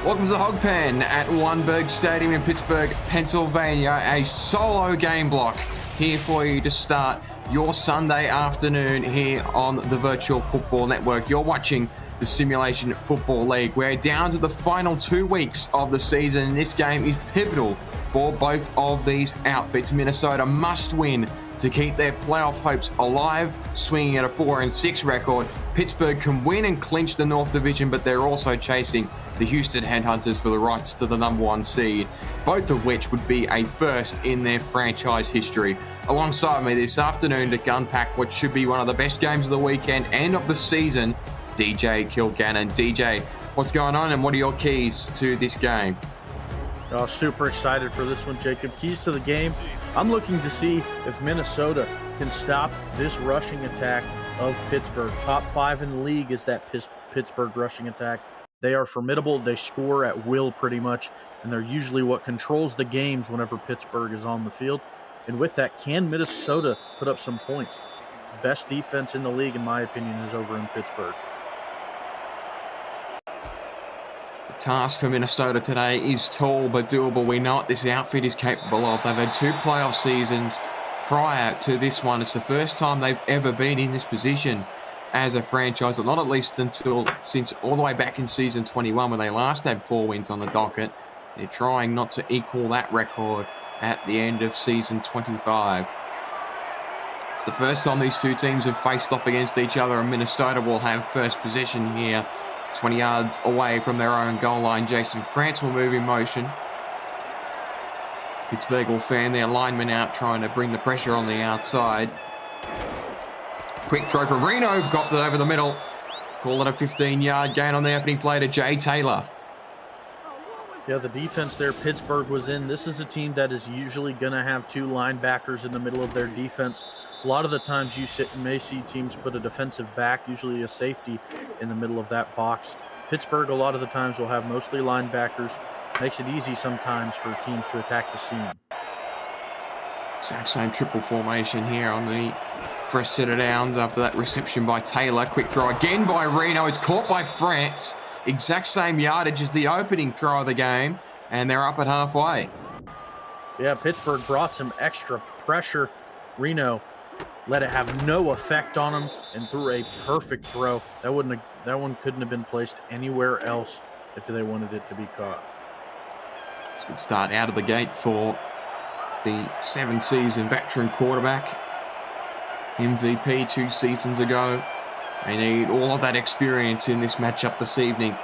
Welcome to the Hog Pen at Weinberg Stadium in Pittsburgh, Pennsylvania. A solo game block here for you to start your Sunday afternoon here on the Virtual Football Network. You're watching the Simulation Football League. We're down to the final 2 weeks of the season, and this game is pivotal for both of these outfits. Minnesota must win to keep their playoff hopes alive, swinging at a 4-6 record. Pittsburgh can win and clinch the North Division, but they're also chasing the Houston Headhunters for the rights to the #1 seed, both of which would be a first in their franchise history. Alongside me this afternoon to unpack what should be one of the best games of the weekend and of the season, DJ Kilgannon. DJ, what's going on and what are your keys to this game? Oh, super excited for this one, Jacob. Keys to the game. I'm looking to see if Minnesota can stop this rushing attack of Pittsburgh. Top 5 in the league is that Pittsburgh rushing attack. They are formidable. They score at will pretty much, and they're usually what controls the games whenever Pittsburgh is on the field. And with that, can Minnesota put up some points? Best defense in the league, in my opinion, is over in Pittsburgh. The task for Minnesota today is tall but doable. We know what this outfit is capable of. They've had 2 playoff seasons prior to this one. It's the first time they've ever been in this position as a franchise, not at least since all the way back in season 21 when they last had 4 wins on the docket. They're trying not to equal that record at the end of season 25. It's the first time these 2 teams have faced off against each other, and Minnesota will have first possession here, 20 yards away from their own goal line. Jason France will move in motion. Pittsburgh will fan their linemen out, trying to bring the pressure on the outside. Quick throw from Reno, got it over the middle. Call it a 15-yard gain on the opening play to Jay Taylor. Yeah, the defense there Pittsburgh was in, this is a team that is usually going to have 2 linebackers in the middle of their defense. A lot of the times you may see teams put a defensive back, usually a safety, in the middle of that box. Pittsburgh, a lot of the times, will have mostly linebackers. Makes it easy sometimes for teams to attack the seam. Exact same triple formation here on the fresh set of downs after that reception by Taylor. Quick throw again by Reno. It's caught by France. Exact same yardage as the opening throw of the game, and they're up at halfway. Yeah, Pittsburgh brought some extra pressure. Reno let it have no effect on him and threw a perfect throw. That one couldn't have been placed anywhere else if they wanted it to be caught. It's a good start out of the gate for the 7-season veteran quarterback. MVP 2 seasons ago. They need all of that experience in this matchup this evening.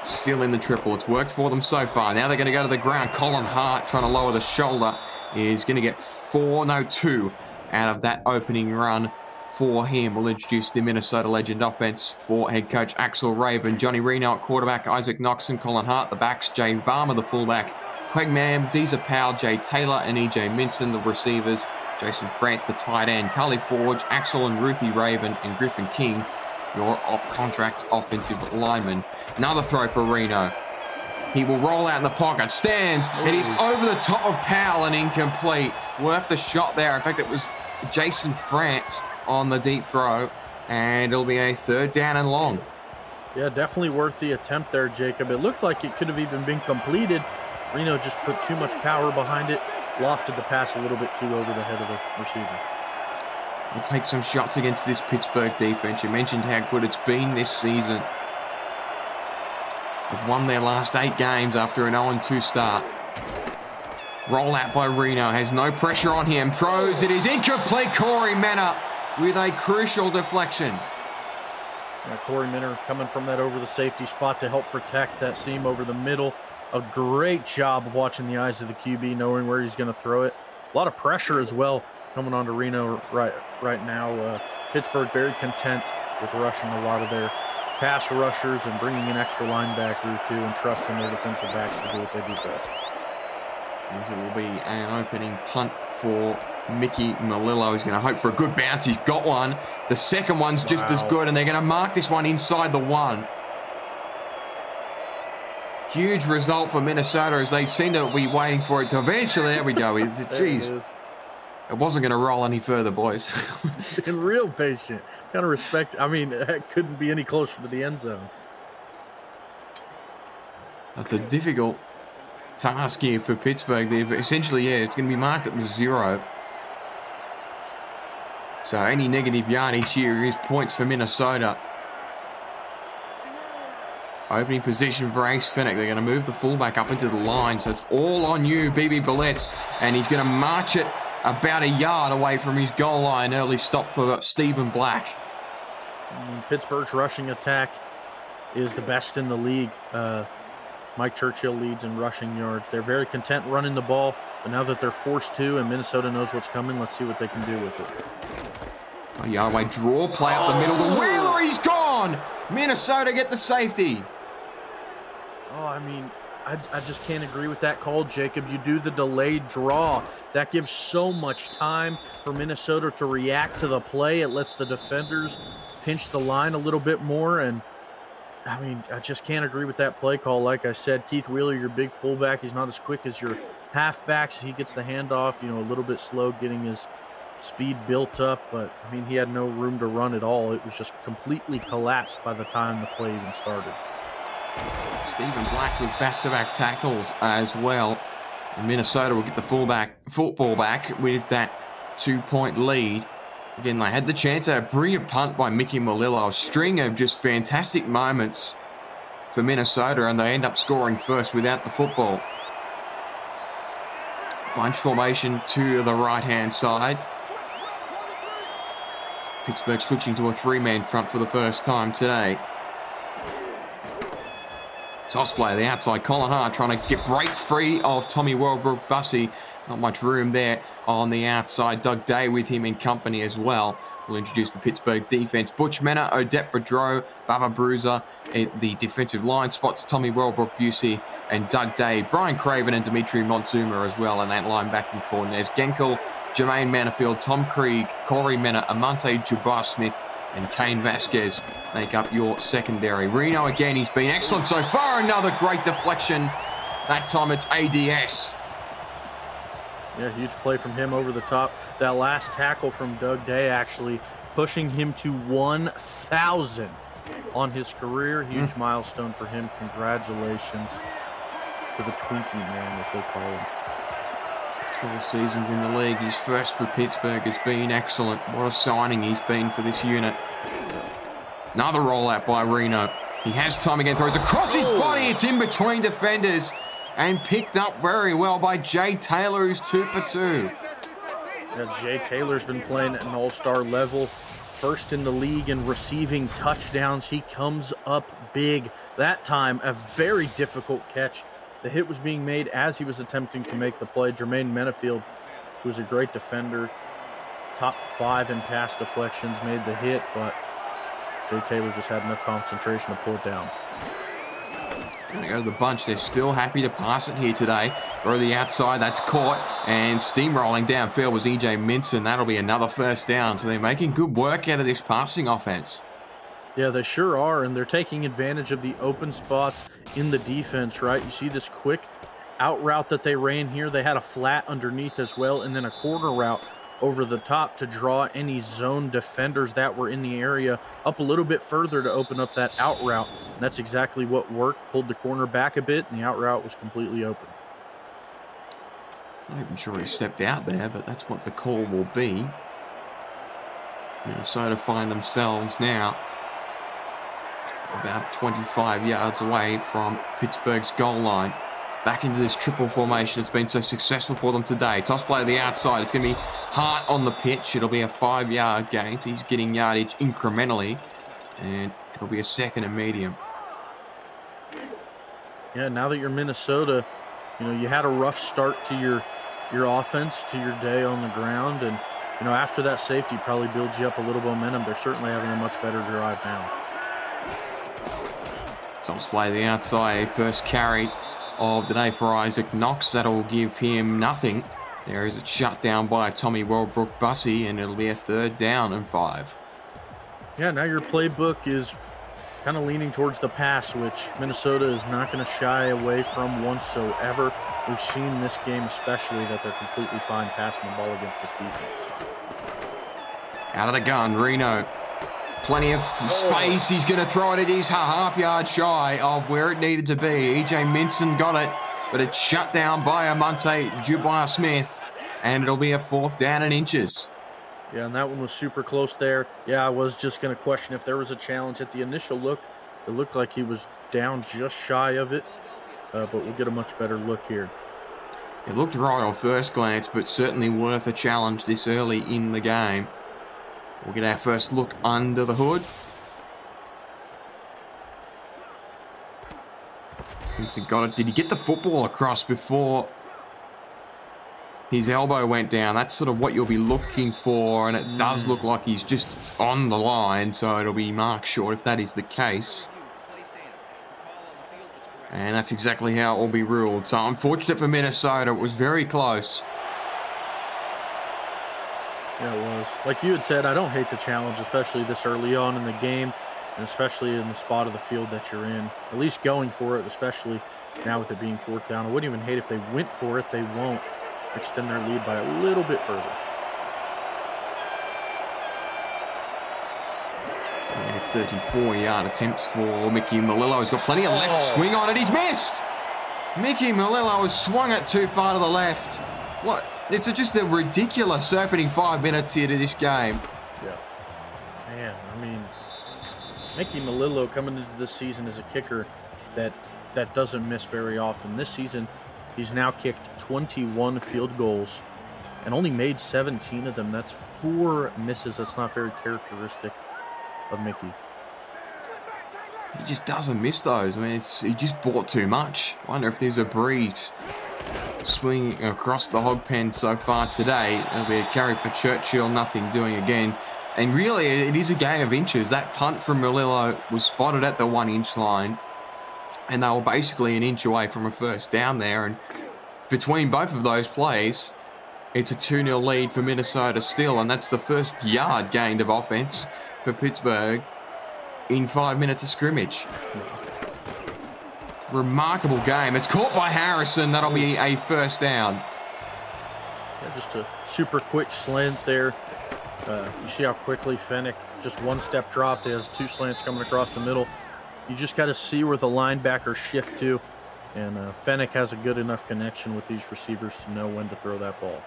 Still in the triple. It's worked for them so far. Now they're going to go to the ground. Colin Hart trying to lower the shoulder is going to get 2 out of that opening run for him. We'll introduce the Minnesota Legend offense for head coach Axel Raven. Johnny Reno at quarterback, Isaac Noxon, Colin Hart the backs, Jay Barmer the fullback, Craig Mam, Deezer Powell, Jay Taylor and EJ Minson the receivers, Jason France the tight end, Carly Forge, Axel and Ruthie Raven and Griffin King, your contract offensive lineman. Another throw for Reno. He will roll out in the pocket, stands, and he's over the top of Powell and incomplete. Worth the shot there. In fact, it was Jason France on the deep throw, and it'll be a 3rd down and long. Yeah, definitely worth the attempt there, Jacob. It looked like it could have even been completed. Reno just put too much power behind it, lofted the pass a little bit too over the head of the receiver. We'll take some shots against this Pittsburgh defense. You mentioned how good it's been this season. They've won their last 8 games after an 0-2 start. Rollout by Reno, has no pressure on him. Throws, it is incomplete. Corey Menner with a crucial deflection. Yeah, Corey Menner coming from that over the safety spot to help protect that seam over the middle. A great job of watching the eyes of the QB, knowing where he's going to throw it. A lot of pressure as well coming on to Reno right now. Pittsburgh very content with rushing a lot of their pass rushers and bringing an extra linebacker or 2 and trusting their defensive backs to do what they do best. And it will be an opening punt for Mickey Malillo. He's going to hope for a good bounce. He's got one. The second one's just as good, and they're going to mark this one inside the 1. Huge result for Minnesota as they seem to be waiting for it to eventually. There we go. Jeez. It wasn't going to roll any further, boys. Being real patient. Kind of respect. I mean, that couldn't be any closer to the end zone. That's a difficult task here for Pittsburgh. They've essentially, yeah, it's going to be marked at the 0. So any negative yardage here is points for Minnesota. Opening position for Ace Fennick. They're going to move the fullback up into the line. So it's all on you, BB Bullets. And he's going to march it about a yard away from his goal line. Early stop for Stephen Black. Pittsburgh's rushing attack is the best in the league. Mike Churchill leads in rushing yards. They're very content running the ball. But now that they're forced to and Minnesota knows what's coming, let's see what they can do with it. A yard away draw play up the middle. The Wheeler, he's gone. Minnesota get the safety. Oh, I mean, I just can't agree with that call, Jacob. You do the delayed draw. That gives so much time for Minnesota to react to the play. It lets the defenders pinch the line a little bit more. And, I mean, I just can't agree with that play call. Like I said, Keith Wheeler, your big fullback, he's not as quick as your halfbacks. He gets the handoff, you know, a little bit slow getting his speed built up. But, I mean, he had no room to run at all. It was just completely collapsed by the time the play even started. Stephen Black with back-to-back tackles as well. And Minnesota will get the football back with that 2-point lead. Again, they had the chance at a brilliant punt by Mickey Malillo. A string of just fantastic moments for Minnesota, and they end up scoring first without the football. Bunch formation to the right-hand side. Pittsburgh switching to a 3-man front for the first time today. Toss play, the outside, Colin Hart trying to break free of Tommy Welbrook-Bussey. Not much room there on the outside. Doug Day with him in company as well. We'll introduce the Pittsburgh defense. Butch Mena, Odette Boudreau, Baba Bruiser. The defensive line spots Tommy Welbrook-Bussey and Doug Day. Brian Craven and Dimitri Montzuma as well in that linebacking corner. There's Genkel, Jermaine Manifield, Tom Krieg, Corey Mena, Amante Jabbar-Smith, and Kane Vasquez make up your secondary. Reno again, he's been excellent so far. Another great deflection. That time it's ADS. Yeah, huge play from him over the top. That last tackle from Doug Day actually pushing him to 1,000 on his career. Huge milestone for him. Congratulations to the Twinkie Man, as they call him. 12 seasons in the league. His first for Pittsburgh has been excellent. What a signing he's been for this unit. Another rollout by Reno. He has time again, throws across his body. It's in between defenders and picked up very well by Jay Taylor, who's 2 for 2. Yeah, Jay Taylor's been playing at an all-star level. First in the league in receiving touchdowns. He comes up big. That time, a very difficult catch. The hit was being made as he was attempting to make the play. Jermaine Manifield, who's a great defender, top 5 in pass deflections, made the hit, but Jay Taylor just had enough concentration to pull it down. Gonna go to the bunch. They're still happy to pass it here today. Go to the outside. That's caught. And steamrolling downfield was EJ Minson. That'll be another first down. So they're making good work out of this passing offense. Yeah, they sure are, and they're taking advantage of the open spots in the defense, right? You see this quick out route that they ran here. They had a flat underneath as well, and then a corner route over the top to draw any zone defenders that were in the area up a little bit further to open up that out route. And that's exactly what worked. Pulled the corner back a bit, and the out route was completely open. Not even sure he stepped out there, but that's what the call will be. Minnesota find themselves now about 25 yards away from Pittsburgh's goal line. Back into this triple formation. It's been so successful for them today. Toss play to the outside. It's going to be Hart on the pitch. It'll be a 5-yard gain. So he's getting yardage incrementally. And it'll be a 2nd and medium. Yeah, now that you're Minnesota, you know, you had a rough start to your offense, to your day on the ground. And, you know, after that safety probably builds you up a little momentum. They're certainly having a much better drive now. Toss play to the outside. First carry of the day for Isaac Knox. That'll give him nothing. There is it shut down by Tommy Welbrook-Bussey, and it'll be a 3rd down and 5. Yeah, now your playbook is kind of leaning towards the pass, which Minnesota is not going to shy away from whatsoever. We've seen this game especially that they're completely fine passing the ball against this defense. Out of the gun, Reno Plenty of space. He's going to throw it. It is half yard shy of where it needed to be. EJ Minson got it, but it's shut down by Amonte Dubois-Smith, and it'll be a 4th down and inches. Yeah, and that one was super close there. Yeah, I was just going to question if there was a challenge. At the initial look, it looked like he was down just shy of it, but we'll get a much better look here. It looked right on first glance, but certainly worth a challenge this early in the game. We'll get our first look under the hood. Vincent got it. Did he get the football across before his elbow went down? That's sort of what you'll be looking for, and it does look like he's just on the line, so it'll be marked short if that is the case. And that's exactly how it will be ruled. So unfortunate for Minnesota. It was very close. Yeah, it was. Like you had said, I don't hate the challenge, especially this early on in the game, and especially in the spot of the field that you're in. At least going for it, especially now with it being 4th down. I wouldn't even hate if they went for it. They won't extend their lead by a little bit further. 34-yard attempts for Mickey Malillo. He's got plenty of left swing on it. He's missed. Mickey Malillo has swung it too far to the left. What? It's just a ridiculous opening 5 minutes here to this game. Yeah. Man, I mean, Mickey Malillo coming into this season as a kicker that doesn't miss very often. This season, he's now kicked 21 field goals and only made 17 of them. That's 4 misses. That's not very characteristic of Mickey. He just doesn't miss those. I mean, he just bought too much. I wonder if there's a breeze swinging across the hog pen so far today. It'll be a carry for Churchill, nothing doing again. And really, it is a game of inches. That punt from Malillo was spotted at the 1-inch line, and they were basically an inch away from a 1st down there. And between both of those plays, it's a 2-0 lead for Minnesota still, and that's the first yard gained of offense for Pittsburgh in 5 minutes of scrimmage. Remarkable game. It's caught by Harrison. That'll be a 1st down. Yeah, just a super quick slant there. You see how quickly Fennick, just 1-step drop. There's 2 slants coming across the middle. You just got to see where the linebackers shift to. And Fennick has a good enough connection with these receivers to know when to throw that ball.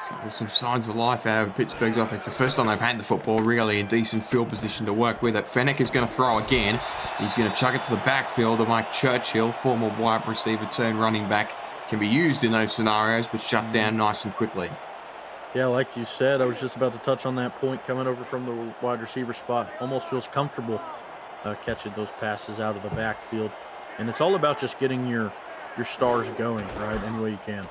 So there's some signs of life out of Pittsburgh's offense. The first time they've had the football really in decent field position to work with it. Fennick is going to throw again. He's going to chuck it to the backfield of Mike Churchill, former wide receiver turn running back. Can be used in those scenarios, but shut down nice and quickly. Yeah, like you said, I was just about to touch on that point. Coming over from the wide receiver spot, almost feels comfortable catching those passes out of the backfield. And it's all about just getting your stars going, right, any way you can.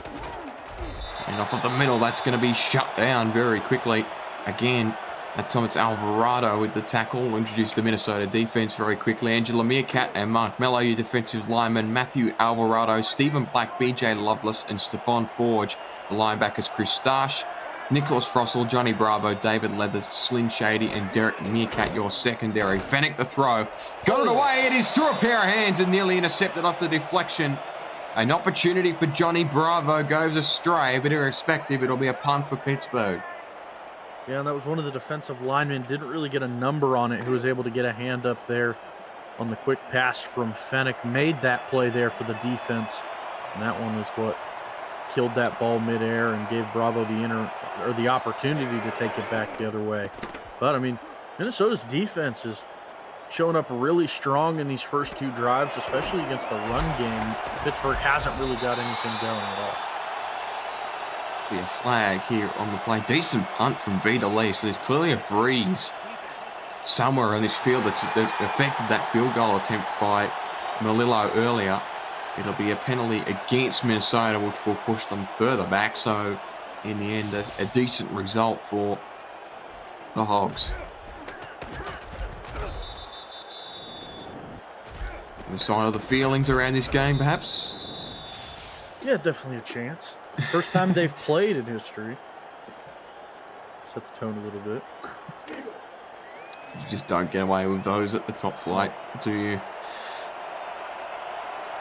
And off of the middle, that's going to be shut down very quickly. Again, that time it's Alvarado with the tackle. We'll introduce the Minnesota defense very quickly. Angela Meerkat and Mark Mello, your defensive linemen. Matthew Alvarado, Stephen Black, BJ Loveless, and Stephon Forge. The linebackers, Chris Starsh, Nicholas Frossel, Johnny Bravo, David Leathers, Slyn Shady, and Derek Meerkat, your secondary. Fennick the throw. Got it away. It is through a pair of hands and nearly intercepted off the deflection. An opportunity for Johnny Bravo goes astray, but irrespective, it'll be a punt for Pittsburgh. Yeah, and that was one of the defensive linemen. Didn't really get a number on it. Who was able to get a hand up there on the quick pass from Fennick. Made that play there for the defense. And that one was what killed that ball midair and gave Bravo the opportunity to take it back the other way. But, I mean, Minnesota's defense is showing up really strong in these first 2 drives, especially against the run game. Pittsburgh hasn't really got anything going at all. Be a flag here on the play. Decent punt from Vita Lee. So there's clearly a breeze somewhere in this field that affected that field goal attempt by Malillo earlier. It'll be a penalty against Minnesota, which will push them further back. So in the end, a decent result for the Hogs. The sign of the feelings around this game, perhaps? Yeah, definitely a chance. First time they've played in history. Set the tone a little bit. You just don't get away with those at the top flight, do you?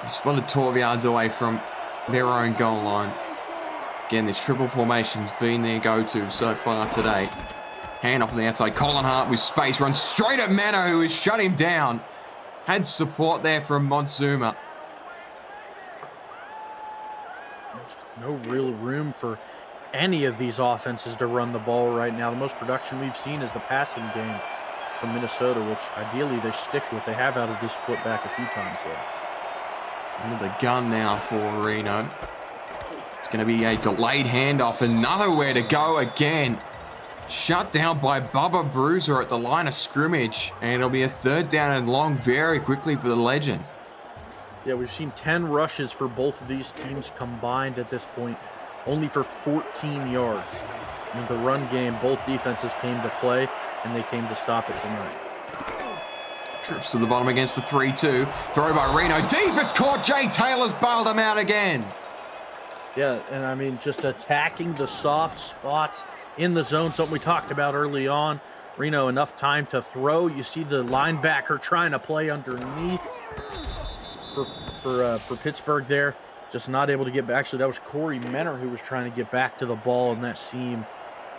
You spotted 12 yards away from their own goal line. Again, this triple formation's been their go-to so far today. Hand off on the outside. Colin Hart with space. Runs straight at Mano, who has shut him down. Had support there from Montzuma. Just no real room for any of these offenses to run the ball right now. The most production we've seen is the passing game from Minnesota, which ideally they stick with. They have out of this split back a few times though. Under the gun now for Reno. It's going to be a delayed handoff. And nowhere to go again. Shut down by Bubba Bruiser at the line of scrimmage. And it'll be a 3rd down and long very quickly for the legend. Yeah, we've seen 10 rushes for both of these teams combined at this point, only for 14 yards. I mean, the run game, both defenses came to play, and they came to stop it tonight. Trips to the bottom against the 3-2. Throw by Reno. Deep, it's caught. Jay Taylor's bailed him out again. Yeah, and I mean, just attacking the soft spots in the zone, something we talked about early on. Reno, enough time to throw. You see the linebacker trying to play underneath for Pittsburgh there. Just not able to get back. Actually, that was Corey Menner who was trying to get back to the ball in that seam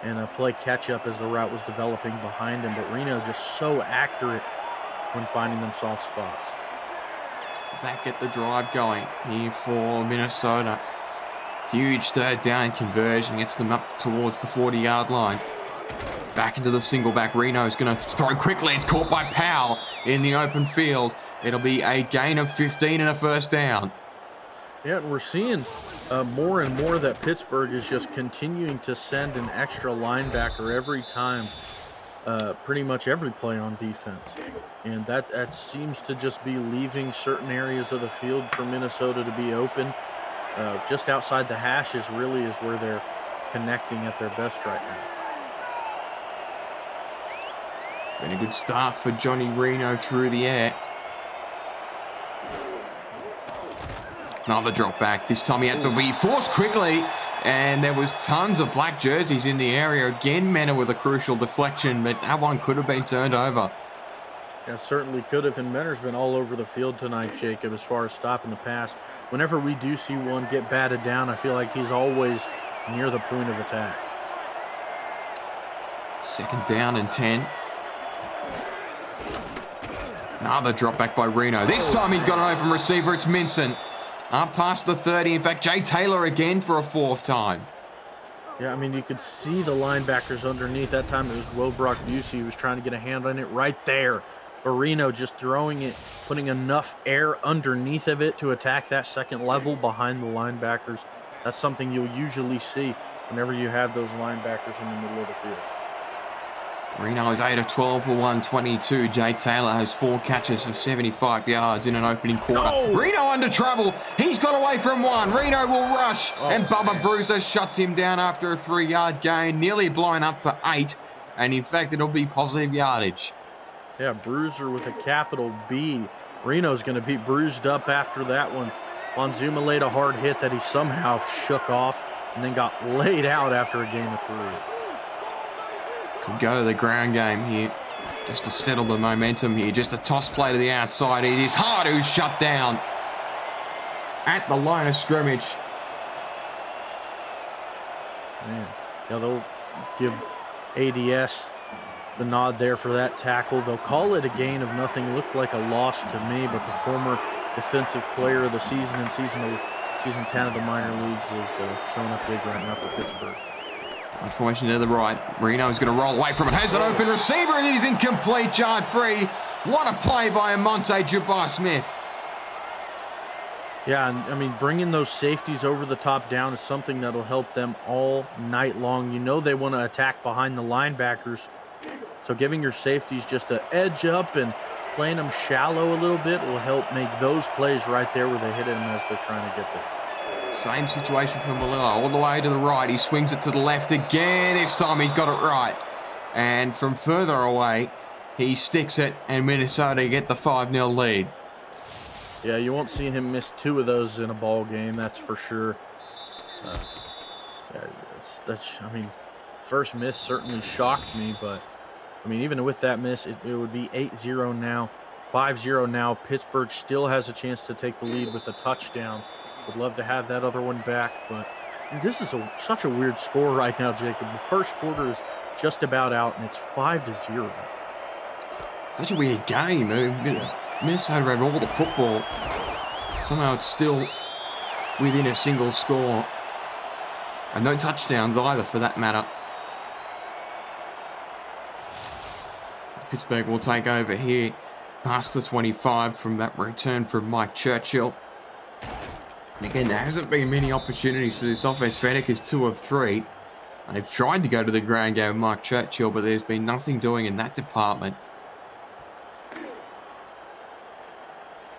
and play catch-up as the route was developing behind him. But Reno just so accurate when finding them soft spots. Does that get the drive going here for Minnesota? Huge 3rd down conversion. Gets them up towards the 40-yard line. Back into the single back. Reno's going to throw quickly. It's caught by Powell in the open field. It'll be a gain of 15 and a 1st down. Yeah, and we're seeing more and more that Pittsburgh is just continuing to send an extra linebacker every time, pretty much every play on defense. And that seems to just be leaving certain areas of the field for Minnesota to be open. Just outside the hashes really is where they're connecting at their best right now. It's been a good start for Johnny Reno through the air. Another drop back. This time he had to be forced quickly, and there was tons of black jerseys in the area. Again, Mena with a crucial deflection, but that one could have been turned over. Yeah, certainly could have, and Menner's been all over the field tonight, Jacob, as far as stopping the pass. Whenever we do see one get batted down, I feel like he's always near the point of attack. 2nd down and 10. Another drop back by Reno. This time he's got an open receiver. It's Minson. Up past the 30. In fact, Jay Taylor again for a 4th time. Yeah, I mean, you could see the linebackers underneath. That time it was Wilbrock Busey who was trying to get a hand on it right there. But Reno just throwing it, putting enough air underneath of it to attack that 2nd level behind the linebackers. That's something you'll usually see whenever you have those linebackers in the middle of the field. Reno is 8 of 12 for 122. Jay Taylor has 4 catches for 75 yards in an opening quarter. No! Reno under trouble. He's got away from one. Reno will rush. And Bubba Bruiser shuts him down after a 3-yard gain. Nearly blown up for 8. And in fact, it'll be positive yardage. Yeah, Bruiser with a capital B. Reno's going to be bruised up after that one. Montzuma laid a hard hit that he somehow shook off and then got laid out after a gain of 3. Could go to the ground game here just to settle the momentum here. Just a toss play to the outside. It is Hart who's shut down at the line of scrimmage. Man, yeah, they'll give ADS the nod there for that tackle. They'll call it a gain of nothing. Looked like a loss to me, but the former defensive player of the season and season 10 of the minor leagues is showing up big right now for Pittsburgh. Formation to the right. Reno is going to roll away from it. Has an open receiver, and it is incomplete, yard free. What a play by Amonte Jabbar-Smith. Yeah, and I mean, bringing those safeties over the top down is something that'll help them all night long. You know they want to attack behind the linebackers, so giving your safeties just an edge up and playing them shallow a little bit will help make those plays right there where they hit them as they're trying to get there. Same situation for Malilla, all the way to the right. He swings it to the left again. This time he's got it right. And from further away, he sticks it, and Minnesota get the 5-0 lead. Yeah, you won't see him miss 2 of those in a ball game, that's for sure. I mean, first miss certainly shocked me, but I mean, even with that miss, it would be 8-0 now, 5-0 now. Pittsburgh still has a chance to take the lead with a touchdown. Would love to have that other one back, but This is such a weird score right now, Jacob. The first quarter is just about out, and it's 5-0. Such a weird game. Minnesota have all the football. Somehow it's still within a single score. And no touchdowns either, for that matter. Pittsburgh will take over here past the 25 from that return from Mike Churchill. And again, there hasn't been many opportunities for this offense. Fennec is 2 of 3. They've tried to go to the ground game with Mike Churchill, but there's been nothing doing in that department.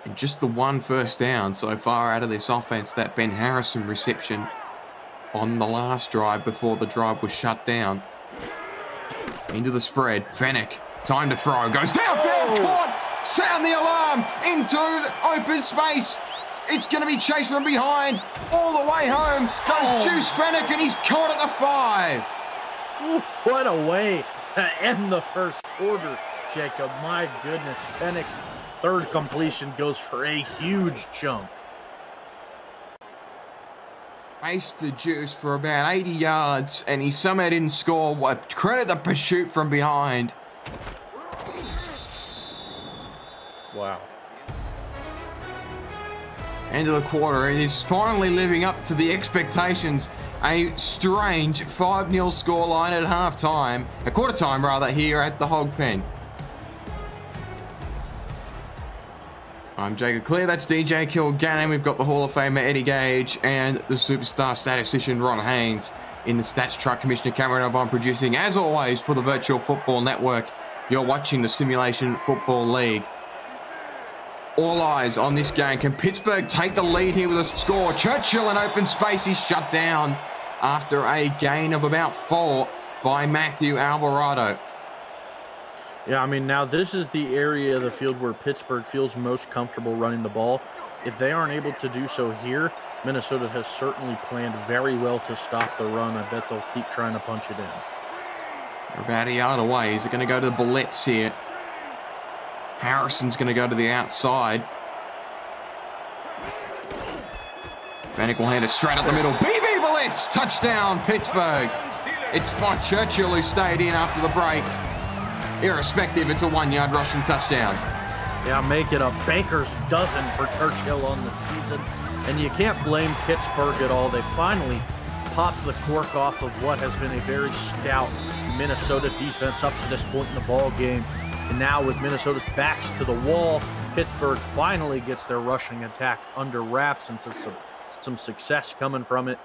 And just the one first down so far out of this offense, that Ben Harrison reception on the last drive before the drive was shut down. Into the spread. Fennec, time to throw. Goes downfield, caught. Sound the alarm into the open space. It's going to be chased from behind. All the way home goes Juice Fennec, and he's caught at the 5. What a way to end the first quarter, Jacob. My goodness, Fennec's third completion goes for a huge chunk. Ace to Juice for about 80 yards, and he somehow didn't score. Credit the pursuit from behind. Wow. End of the quarter, and is finally living up to the expectations. A strange 5-0 scoreline at halftime, a quarter time rather, here at the Hog Pen. I'm Jacob Clear, that's DJ Kilgannon. We've got the Hall of Famer Eddie Gage and the superstar statistician Ron Haynes in the Stats Truck. Commissioner Cameron O'Brien producing, as always, for the Virtual Football Network. You're watching the Simulation Football League. All eyes on this game. Can Pittsburgh take the lead here with a score? Churchill in open space. He's shut down after a gain of about 4 by Matthew Alvarado. Yeah, I mean, now this is the area of the field where Pittsburgh feels most comfortable running the ball. If they aren't able to do so here, Minnesota has certainly planned very well to stop the run. I bet they'll keep trying to punch it in. They're about a yard away. Is it going to go to the bullets here? Harrison's going to go to the outside. Fennec will hand it straight up the middle. BB Bullets! Touchdown, Pittsburgh. It's Mike Churchill who stayed in after the break. Irrespective, it's a 1-yard rushing touchdown. Yeah, make it a baker's dozen for Churchill on the season. And you can't blame Pittsburgh at all. They finally popped the cork off of what has been a very stout Minnesota defense up to this point in the ball game. And now with Minnesota's backs to the wall, Pittsburgh finally gets their rushing attack under wraps and some success coming from it.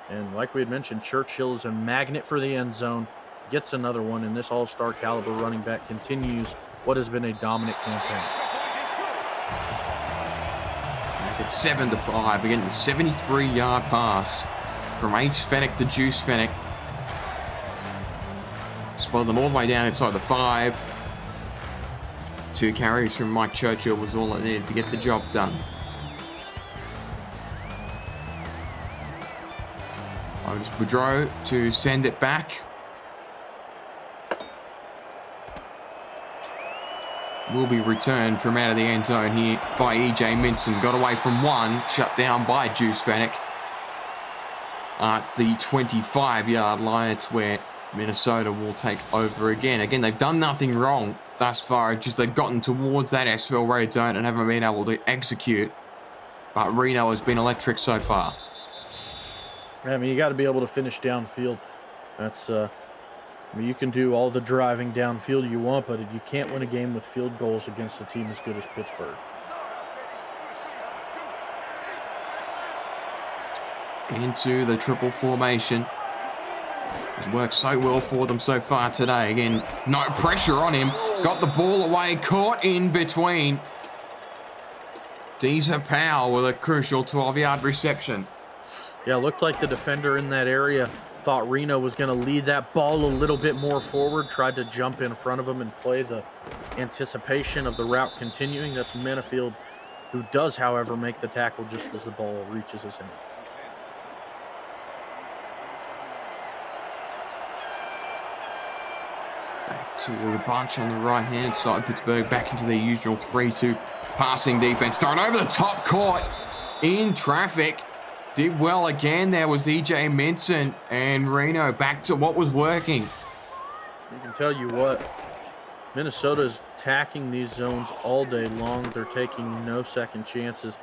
And like we had mentioned, Churchill is a magnet for the end zone. Gets another one, and this all-star caliber running back continues what has been a dominant campaign. Make it 7-5. Again, the 73-yard pass from Ace Fennec to Juice Fennec. Spotted them all the way down inside the 5. 2 carries from Mike Churchill was all it needed to get the job done. Otis Boudreau to send it back. Will be returned from out of the end zone here by E.J. Minson. Got away from 1, shut down by Juice Fennec. At the 25-yard line, it's where Minnesota will take over again. Again, they've done nothing wrong thus far. Just they've gotten towards that SFL red zone and haven't been able to execute. But Reno has been electric so far. I mean, you got to be able to finish downfield. That's I mean, you can do all the driving downfield you want, but you can't win a game with field goals against a team as good as Pittsburgh. Into the triple formation. It's worked so well for them so far today. Again, no pressure on him. Got the ball away, caught in between. Deezer Powell with a crucial 12-yard reception. Yeah, looked like the defender in that area thought Reno was going to lead that ball a little bit more forward, tried to jump in front of him and play the anticipation of the route continuing. That's Menafield, who does, however, make the tackle just as the ball reaches his hand. Back to the bunch on the right-hand side. Pittsburgh back into their usual 3-2 passing defense. Thrown over the top, caught in traffic. Did well again. There was EJ Minson and Reno back to what was working. You can tell you what, Minnesota's attacking these zones all day long. They're taking no second chances.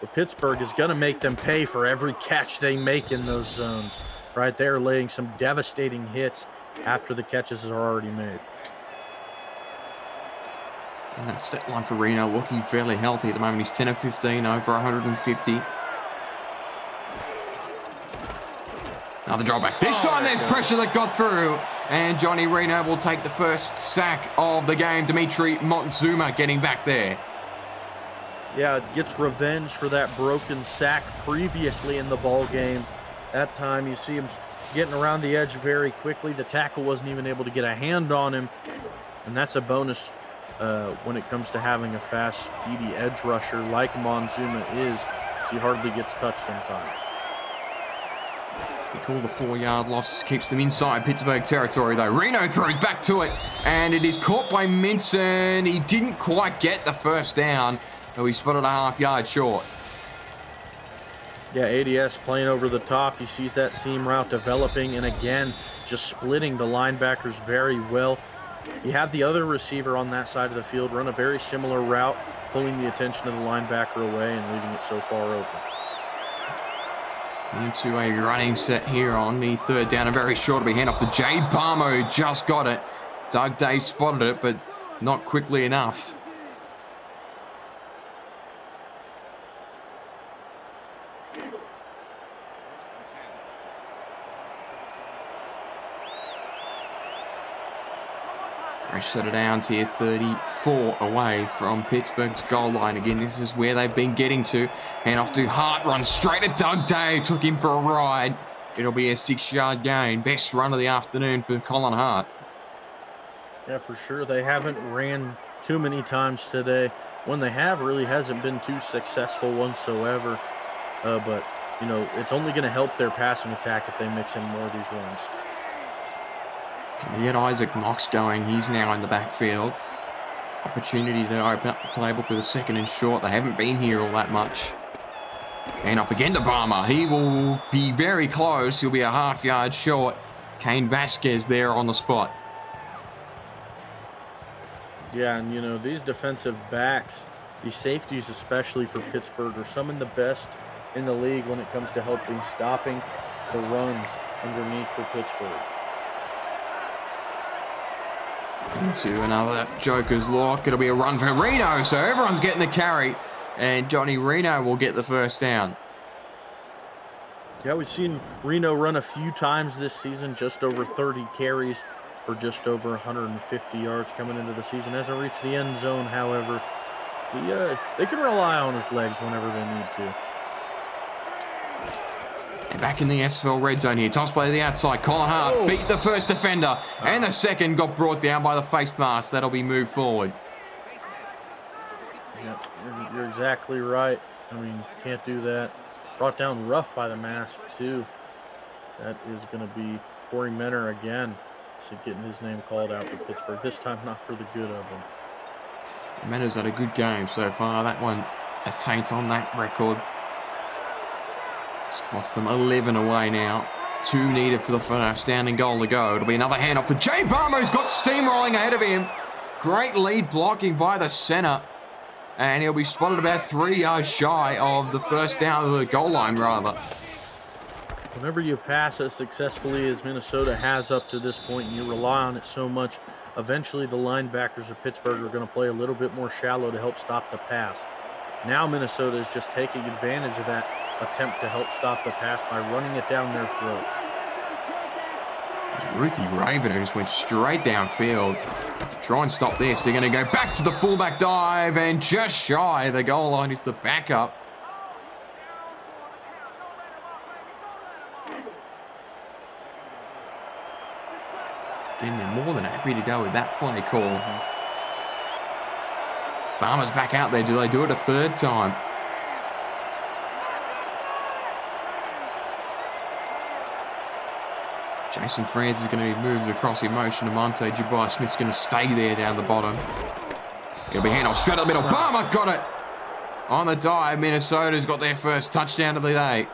But Pittsburgh is going to make them pay for every catch they make in those zones. Right, they're laying some devastating hits after the catches are already made. And that stat line for Reno looking fairly healthy at the moment. He's 10 of 15, over 150. Another drawback. This time there's pressure that got through. And Johnny Reno will take the first sack of the game. Dimitri Montezuma getting back there. Yeah, gets revenge for that broken sack previously in the ball game. That time you see him getting around the edge very quickly. The tackle wasn't even able to get a hand on him. And that's a bonus when it comes to having a fast, speedy edge rusher like Montezuma is. He hardly gets touched sometimes. He called a 4-yard loss, keeps them inside Pittsburgh territory though. Reno throws back to it, and it is caught by Minson. He didn't quite get the first down, though he spotted a half-yard short. Yeah, ADS playing over the top. He sees that seam route developing, and again, just splitting the linebackers very well. You have the other receiver on that side of the field run a very similar route, pulling the attention of the linebacker away and leaving it so far open. Into a running set here on the third down. A very short to be handoff to Jay Barmo, who just got it. Doug Day spotted it, but not quickly enough. Fresh set of downs here, 34 away from Pittsburgh's goal line. Again, this is where they've been getting to. Hand off to Hart, run straight at Doug Day. Took him for a ride. It'll be a 6-yard gain. Best run of the afternoon for Colin Hart. Yeah, for sure. They haven't ran too many times today. When they have, really hasn't been too successful whatsoever. But, you know, it's only going to help their passing attack if they mix in more of these runs. Can we get Isaac Knox going? He's now in the backfield. Opportunity to open up the playbook with a second and short. They haven't been here all that much. And off again to Barmer. He will be very close. He'll be a half-yard short. Kane Vasquez there on the spot. Yeah, and, you know, these defensive backs, these safeties especially for Pittsburgh, are some of the best in the league when it comes to helping stopping the runs underneath for Pittsburgh. Into another Joker's lock. It'll be a run for Reno, so everyone's getting the carry. And Johnny Reno will get the first down. Yeah, we've seen Reno run a few times this season, just over 30 carries for just over 150 yards coming into the season. Hasn't reached the end zone, however. They can rely on his legs whenever they need to. Back in the SFL red zone here. Toss play to the outside. Colin Hart beat the first defender. And the second got brought down by the face mask. That'll be moved forward. Yep, you're exactly right. I mean, can't do that. Brought down rough by the mask, too. That is going to be Corey Menor again. So getting his name called out for Pittsburgh. This time not for the good of him. Menor's had a good game so far. That one a taint on that record. Spots them 11 away now. 2 needed for the first down and goal to go. It'll be another handoff for Jay Barmo, who's got steamrolling ahead of him. Great lead blocking by the center. And he'll be spotted about 3 yards shy of the first down of the goal line, rather. Whenever you pass as successfully as Minnesota has up to this point and you rely on it so much, eventually the linebackers of Pittsburgh are going to play a little bit more shallow to help stop the pass. Now Minnesota is just taking advantage of that attempt to help stop the pass by running it down their throats. It's Ruthie Raven who just went straight downfield to try and stop this. They're going to go back to the fullback dive and just shy. The goal line is the backup. Again, they're more than happy to go with that play call. Barmer's back out there. Do they do it a third time? Jason Francis is going to be moved across in motion. Amonte Jabbar Smith's going to stay there down the bottom. It'll be handoff straight up the middle. Barmer got it on the dive. Minnesota's got their first touchdown of the day.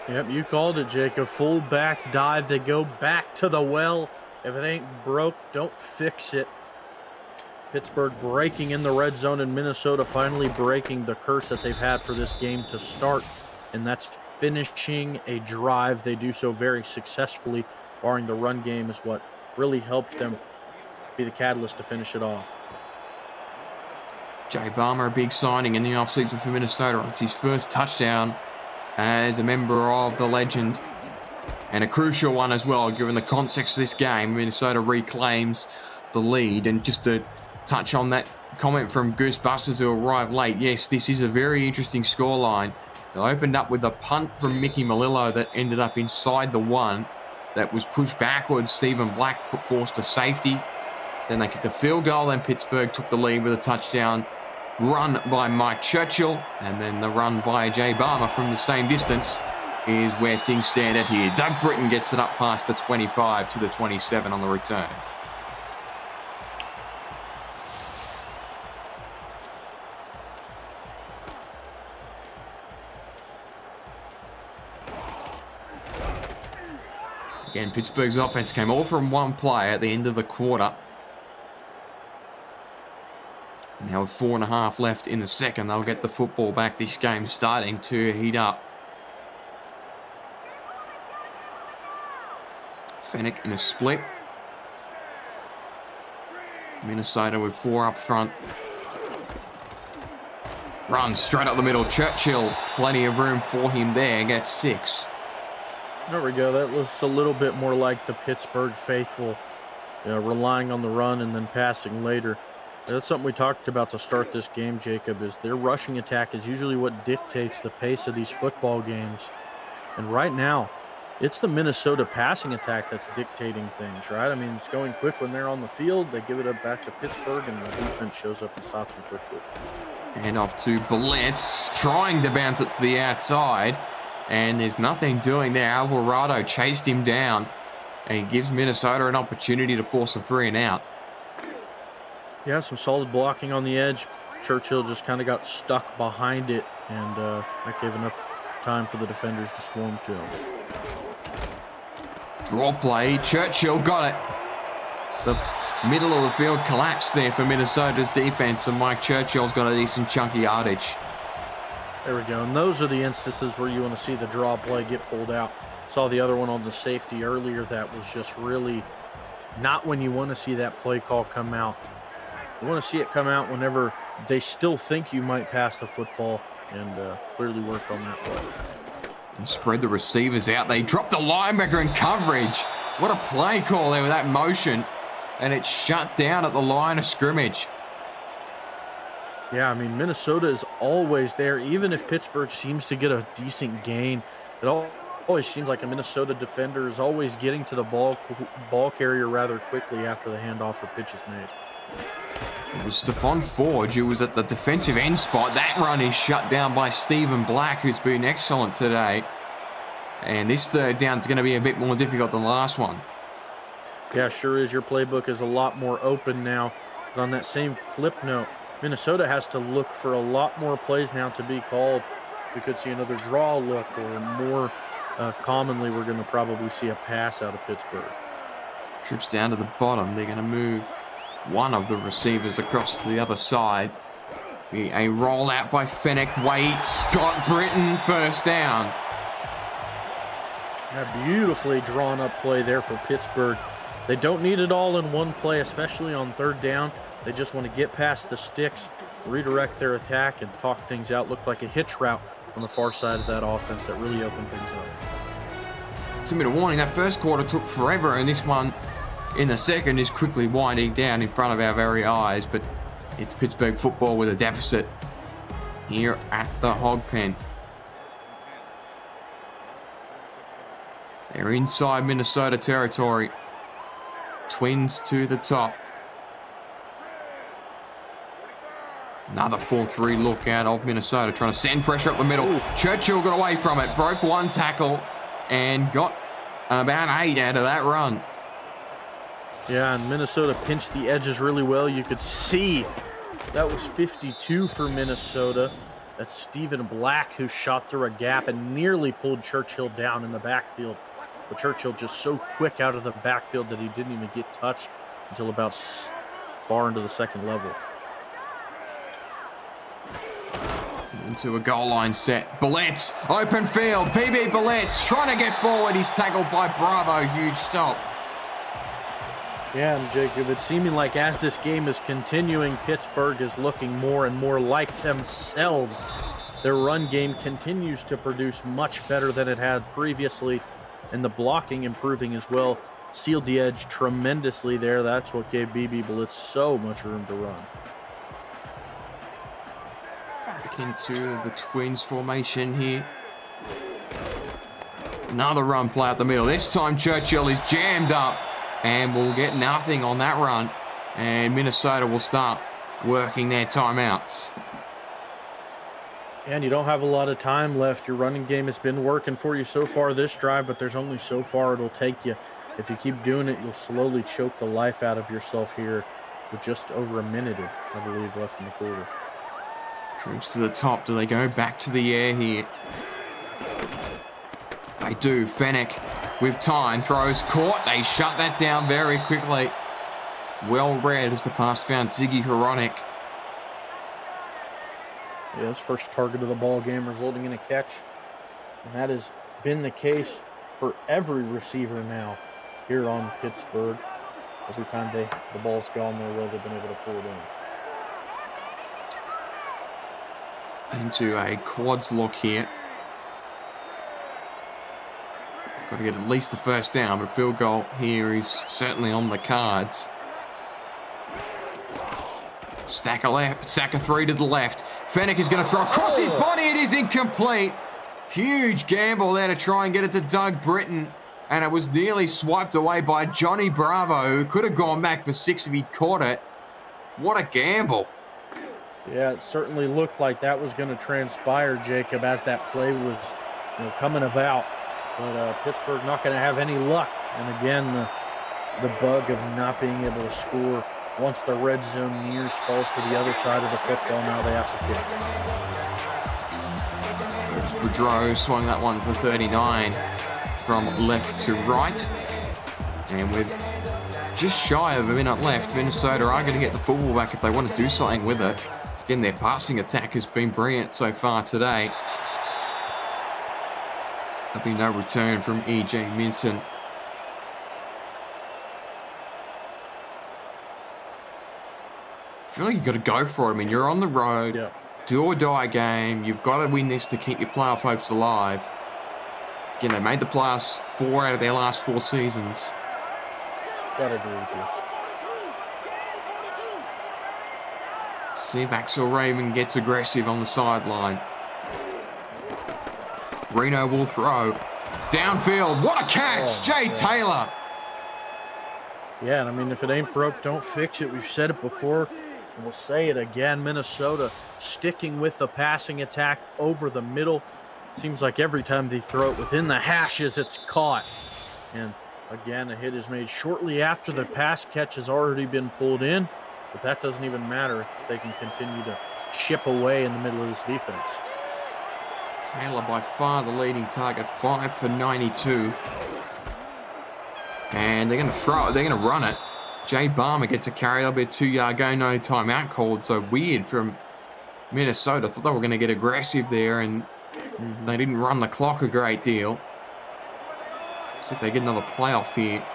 Yep, you called it, Jacob. Full back dive. They go back to the well. If it ain't broke, don't fix it. Pittsburgh breaking in the red zone, and Minnesota finally breaking the curse that they've had for this game to start, and that's finishing a drive. They do so very successfully, barring the run game is what really helped them be the catalyst to finish it off. Jay Barmer, a big signing in the offseason for Minnesota. It's his first touchdown as a member of the legend, and a crucial one as well, given the context of this game. Minnesota reclaims the lead. And just to touch on that comment from Goosebusters, who arrived late, yes, this is a very interesting scoreline. They opened up with a punt from Mickey Malillo that ended up inside the one, that was pushed backwards. Stephen Black forced a safety. Then they kicked a field goal. Then Pittsburgh took the lead with a touchdown run by Mike Churchill, and then the run by Jay Barmer from the same distance is where things stand at here. Doug Britton gets it up past the 25 to the 27 on the return. Again, Pittsburgh's offense came all from one play at the end of the quarter. Now with 4.5 left in the second, they'll get the football back. This game's starting to heat up. Fennec in a split. Minnesota with 4 up front. Runs straight up the middle. Churchill, plenty of room for him there. Gets 6. There we go. That looks a little bit more like the Pittsburgh faithful, relying on the run and then passing later. That's something we talked about to start this game, Jacob, is their rushing attack is usually what dictates the pace of these football games. And right now, it's the Minnesota passing attack that's dictating things, right? I mean, it's going quick when they're on the field. They give it up back to Pittsburgh, and the defense shows up and stops them quickly. And off to Blitz, trying to bounce it to the outside. And there's nothing doing there. Alvarado chased him down, and he gives Minnesota an opportunity to force a 3 and out. Yeah, some solid blocking on the edge. Churchill just kind of got stuck behind it, and that gave enough time for the defenders to swarm to him. Draw play. Churchill got it. The middle of the field collapsed there for Minnesota's defense, and Mike Churchill's got a decent chunky yardage. There we go. And those are the instances where you want to see the draw play get pulled out. Saw the other one on the safety earlier. That was just really not when you want to see that play call come out. You want to see it come out whenever they still think you might pass the football, and clearly work on that play. And spread the receivers out. They dropped the linebacker in coverage. What a play call there with that motion. And it's shut down at the line of scrimmage. Yeah, I mean, Minnesota is always there. Even if Pittsburgh seems to get a decent gain, it always seems like a Minnesota defender is always getting to the ball carrier rather quickly after the handoff or pitch is made. It was Stephon Forge who was at the defensive end spot. That run is shut down by Stephen Black, who's been excellent today. And this third down is going to be a bit more difficult than the last one. Yeah, sure is. Your playbook is a lot more open now. But on that same flip note, Minnesota has to look for a lot more plays now to be called. We could see another draw look, or more commonly, we're going to probably see a pass out of Pittsburgh. Trips down to the bottom. They're going to move one of the receivers across to the other side. A rollout by Fennec. Waits. Scott Britton, first down. A beautifully drawn up play there for Pittsburgh. They don't need it all in one play, especially on third down. They just want to get past the sticks, redirect their attack, and talk things out. Looked like a hitch route on the far side of that offense that really opened things up. It's a bit of warning. That first quarter took forever, and this one in the second is quickly winding down in front of our very eyes. But it's Pittsburgh football with a deficit here at the Hog Pen. They're inside Minnesota territory. Twins to the top. Another 4-3 look out of Minnesota, trying to send pressure up the middle. Ooh. Churchill got away from it, broke one tackle, and got about 8 out of that run. Yeah, and Minnesota pinched the edges really well. You could see that was 52 for Minnesota. That's Stephen Black, who shot through a gap and nearly pulled Churchill down in the backfield. But Churchill just so quick out of the backfield that he didn't even get touched until about far into the second level. Into a goal line set. Billets, open field. PB Billets trying to get forward. He's tackled by Bravo. Huge stop. Yeah, and Jacob, it's seeming like as this game is continuing, Pittsburgh is looking more and more like themselves. Their run game continues to produce much better than it had previously, and the blocking improving as well. Sealed the edge tremendously there. That's what gave BB Blitz so much room to run. Back into the Twins formation here. Another run play out the middle. This time Churchill is jammed up and will get nothing on that run. And Minnesota will start working their timeouts. And you don't have a lot of time left. Your running game has been working for you so far this drive, but there's only so far it'll take you. If you keep doing it, you'll slowly choke the life out of yourself here with just over a minute, I believe, left in the quarter. Trips to the top. Do they go back to the air here? They do. Fennec with time. Throws caught. They shut that down very quickly. Well read as the pass found Ziggy Hronik. Yeah, his first target of the ball game resulting in a catch. And that has been the case for every receiver now here on Pittsburgh. Every time the ball's gone their way, they've been able to pull it in. Into a quads look here. Got to get at least the first down, but a field goal here is certainly on the cards. Stack of three to the left. Fennec is going to throw across his body. It is incomplete. Huge gamble there to try and get it to Doug Britton. And it was nearly swiped away by Johnny Bravo, who could have gone back for 6 if he'd caught it. What a gamble. Yeah, it certainly looked like that was going to transpire, Jacob, as that play was coming about. But Pittsburgh not going to have any luck. And again, the bug of not being able to score once the red zone nears falls to the other side of the football. Now they have to kick. Boudreau swung that one for 39 from left to right. And with just shy of a minute left, Minnesota are going to get the football back if they want to do something with it. Again, their passing attack has been brilliant so far today. There'll be no return from E.J. Minson. I feel like you've got to go for it. I mean, you're on the road. Yeah. Do or die game. You've got to win this to keep your playoff hopes alive. Again, they made the playoffs 4 out of their last 4 seasons. Gotta agree with you. See if Axel Raymond gets aggressive on the sideline. Reno will throw. Downfield. What a catch! Jay Taylor. Yeah, and I mean, if it ain't broke, don't fix it. We've said it before, and we'll say it again. Minnesota sticking with the passing attack over the middle. Seems like every time they throw it within the hashes, it's caught. And again, a hit is made shortly after the pass catch has already been pulled in. But that doesn't even matter if they can continue to chip away in the middle of this defense. Taylor by far the leading target, 5 for 92. And they're going to throw it. They're going to run it. Jay Barmer gets a carry. There'll be a 2-yard go, no timeout called. So weird from Minnesota. I thought they were going to get aggressive there, and they didn't run the clock a great deal. See if they get another playoff here.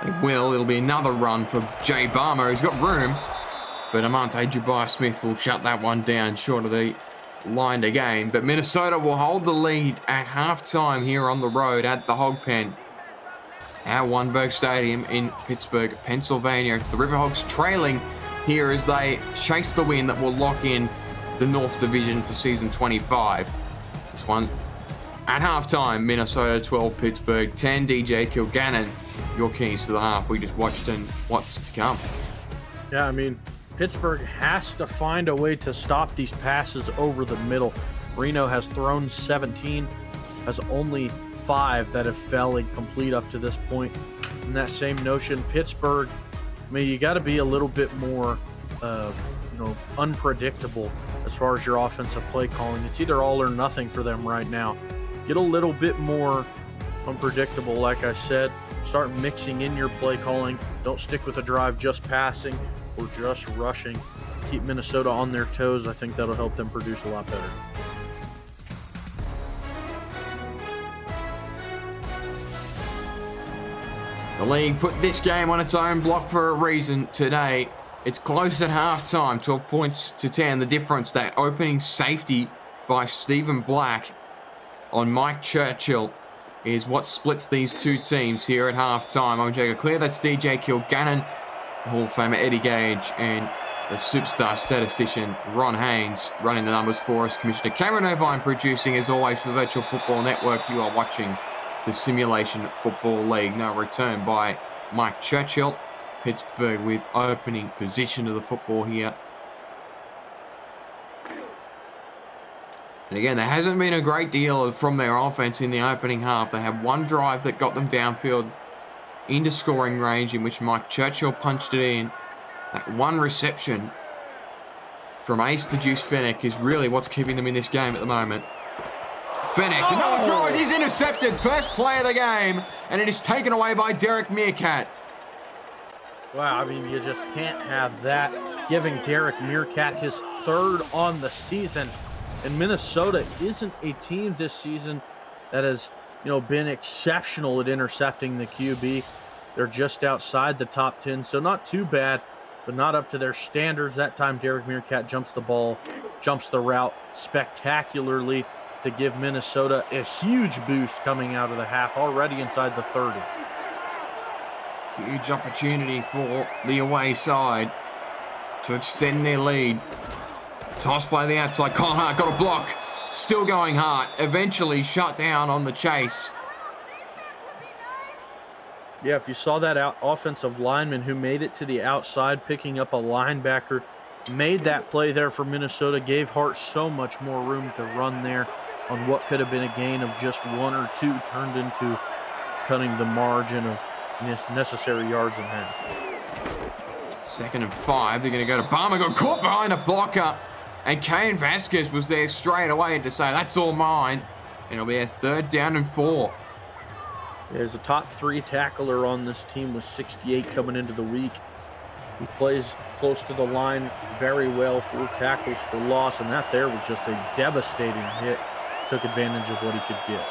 They will. It'll be another run for Jay Barmer. He's got room. But Amante Jabbar-Smith will shut that one down short of the line again. But Minnesota will hold the lead at halftime here on the road at the Hog Pen at Weinberg Stadium in Pittsburgh, Pennsylvania. It's the Riverhawks trailing here as they chase the win that will lock in the North Division for season 25. This one at halftime, Minnesota 12, Pittsburgh 10. DJ Kilgannon, your keys to the half. We just watched and what's to come. Yeah, I mean, Pittsburgh has to find a way to stop these passes over the middle. Reno has thrown 17, has only 5 that have fell incomplete up to this point. in that same notion, Pittsburgh, I mean, you got to be a little bit more, unpredictable as far as your offensive play calling. It's either all or nothing for them right now. Get a little bit more unpredictable, like I said. Start mixing in your play calling. Don't stick with a drive just passing or just rushing. Keep Minnesota on their toes. I think that'll help them produce a lot better. The league put this game on its own block for a reason today. It's close at halftime, 12 points to 10. The difference, that opening safety by Stephen Black on Mike Churchill is what splits these two teams here at halftime. I'm Jacob Clear, that's DJ Kilgannon, Hall of Famer Eddie Gage, and the superstar statistician Ron Haynes running the numbers for us. Commissioner Cameron Irvine producing, as always, for the Virtual Football Network. You are watching the Simulation Football League. No return by Mike Churchill. Pittsburgh with opening position of the football here. And again, there hasn't been a great deal from their offense in the opening half. They had one drive that got them downfield into scoring range, in which Mike Churchill punched it in. That one reception from Ace to Juice Fenech is really what's keeping them in this game at the moment. Fenech, another throw, it is intercepted. First play of the game, and it is taken away by Derek Meerkat. Wow, I mean, you just can't have that. Giving Derek Meerkat his third on the season. And Minnesota isn't a team this season that has, been exceptional at intercepting the QB. They're just outside the top 10, so not too bad, but not up to their standards. That time, Derek Meerkat jumps the ball, jumps the route spectacularly to give Minnesota a huge boost coming out of the half, already inside the 30. Huge opportunity for the away side to extend their lead. Toss play the outside. Colin Hart got a block. Still going Hart. Eventually shut down on the chase. Yeah, if you saw that offensive lineman who made it to the outside, picking up a linebacker, made that play there for Minnesota, gave Hart so much more room to run there on what could have been a gain of just 1 or 2, turned into cutting the margin of necessary yards in half. 2nd and 5. They're going to go to Barmer. Got caught behind a blocker. And Cain Vasquez was there straight away to say, that's all mine. And it'll be a 3rd down and 4. There's a top 3 tackler on this team with 68 coming into the week. He plays close to the line very well, 4 tackles for loss. And that there was just a devastating hit. Took advantage of what he could get.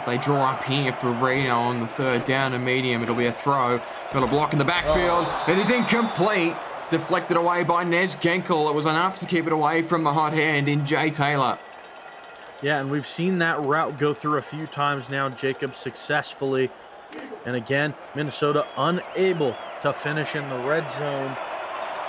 They draw up here for Reno on the 3rd down and medium. It'll be a throw. Got a block in the backfield. It is incomplete. Deflected away by Nez Genkel. It was enough to keep it away from the hot hand in Jay Taylor. Yeah, and we've seen that route go through a few times now, Jacob, successfully. And again, Minnesota unable to finish in the red zone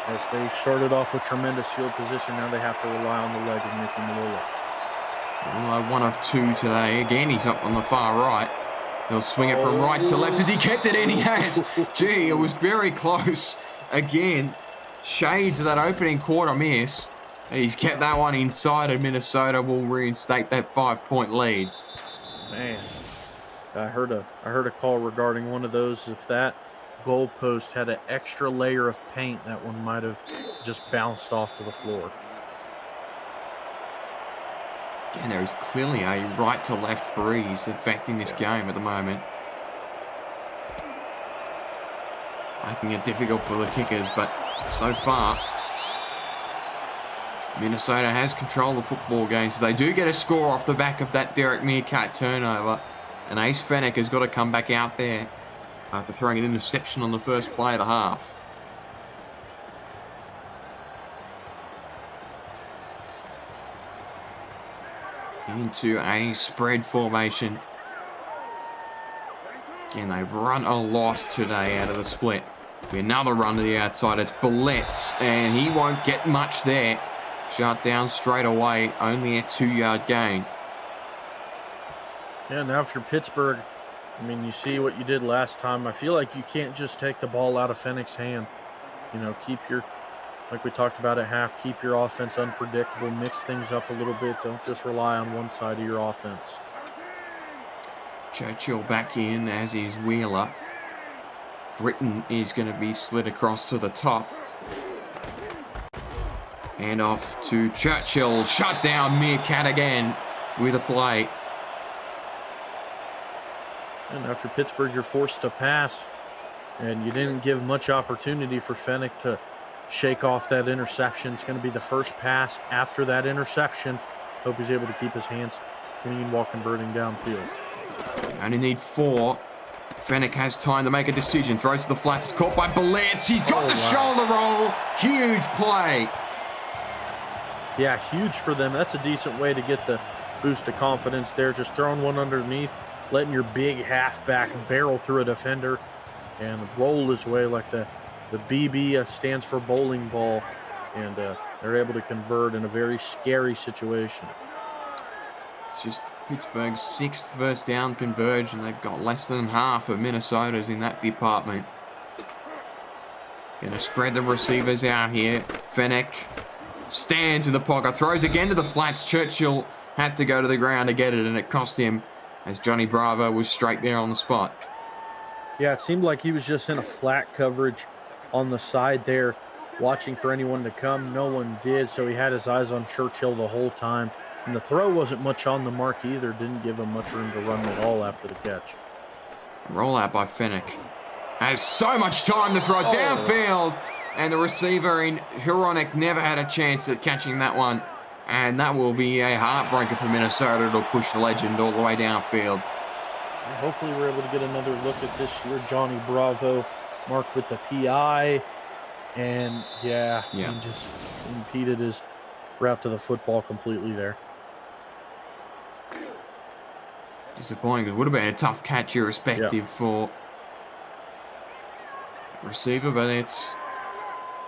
as they started off with tremendous field position. Now they have to rely on the leg of Nicky Malula. 1 of 2 today. Again, he's up on the far right. He'll swing it from right to left as he kept it in. He has. Gee, it was very close. Again, shades of that opening quarter miss. And he's kept that one inside, and Minnesota will reinstate that 5-point lead. Man, I heard a call regarding one of those. If that goalpost had an extra layer of paint, that one might have just bounced off to the floor. Again, there is clearly a right-to-left breeze affecting this game at the moment. Making it difficult for the kickers, but so far, Minnesota has control of the football game. So they do get a score off the back of that Derek Meerkat turnover. And Ace Fenech has got to come back out there after throwing an interception on the first play of the half. Into a spread formation. Again, they've run a lot today out of the split. Another run to the outside. It's Bullets, and he won't get much there. Shut down straight away. Only a 2-yard gain. Yeah, now if you're Pittsburgh, I mean, you see what you did last time. I feel like you can't just take the ball out of Fenech's hand. Keep your, like we talked about at half, keep your offense unpredictable, mix things up a little bit. Don't just rely on one side of your offense. Churchill back in, as is Wheeler. Britton is going to be slid across to the top. And off to Churchill. Shut down Meerkat again with a play. And after Pittsburgh, you're forced to pass. And you didn't give much opportunity for Fennick to shake off that interception. It's going to be the first pass after that interception. Hope he's able to keep his hands clean while converting downfield. Only need 4. Fennick has time to make a decision. Throws to the flats. Caught by Blitz. He's got the shoulder roll. Huge play. Yeah, huge for them. That's a decent way to get the boost of confidence there. Just throwing one underneath, letting your big halfback barrel through a defender and roll his way like the BB stands for bowling ball. And they're able to convert in a very scary situation. It's just Pittsburgh's 6th first down conversion. They've got less than half of Minnesota's in that department. Gonna spread the receivers out here. Fennick stands in the pocket, throws again to the flats. Churchill had to go to the ground to get it, and it cost him as Johnny Bravo was straight there on the spot. Yeah, it seemed like he was just in a flat coverage on the side there, watching for anyone to come. No one did, so he had his eyes on Churchill the whole time. And the throw wasn't much on the mark either. Didn't give him much room to run at all after the catch. Rollout by Fennick. Has so much time to throw downfield. And the receiver in Huronic never had a chance at catching that one. And that will be a heartbreaker for Minnesota. It'll push the legend all the way downfield. And hopefully we're able to get another look at this here. Johnny Bravo marked with the PI. And yeah. He just impeded his route to the football completely there. Disappointing. It would have been a tough catch irrespective for receiver, but it's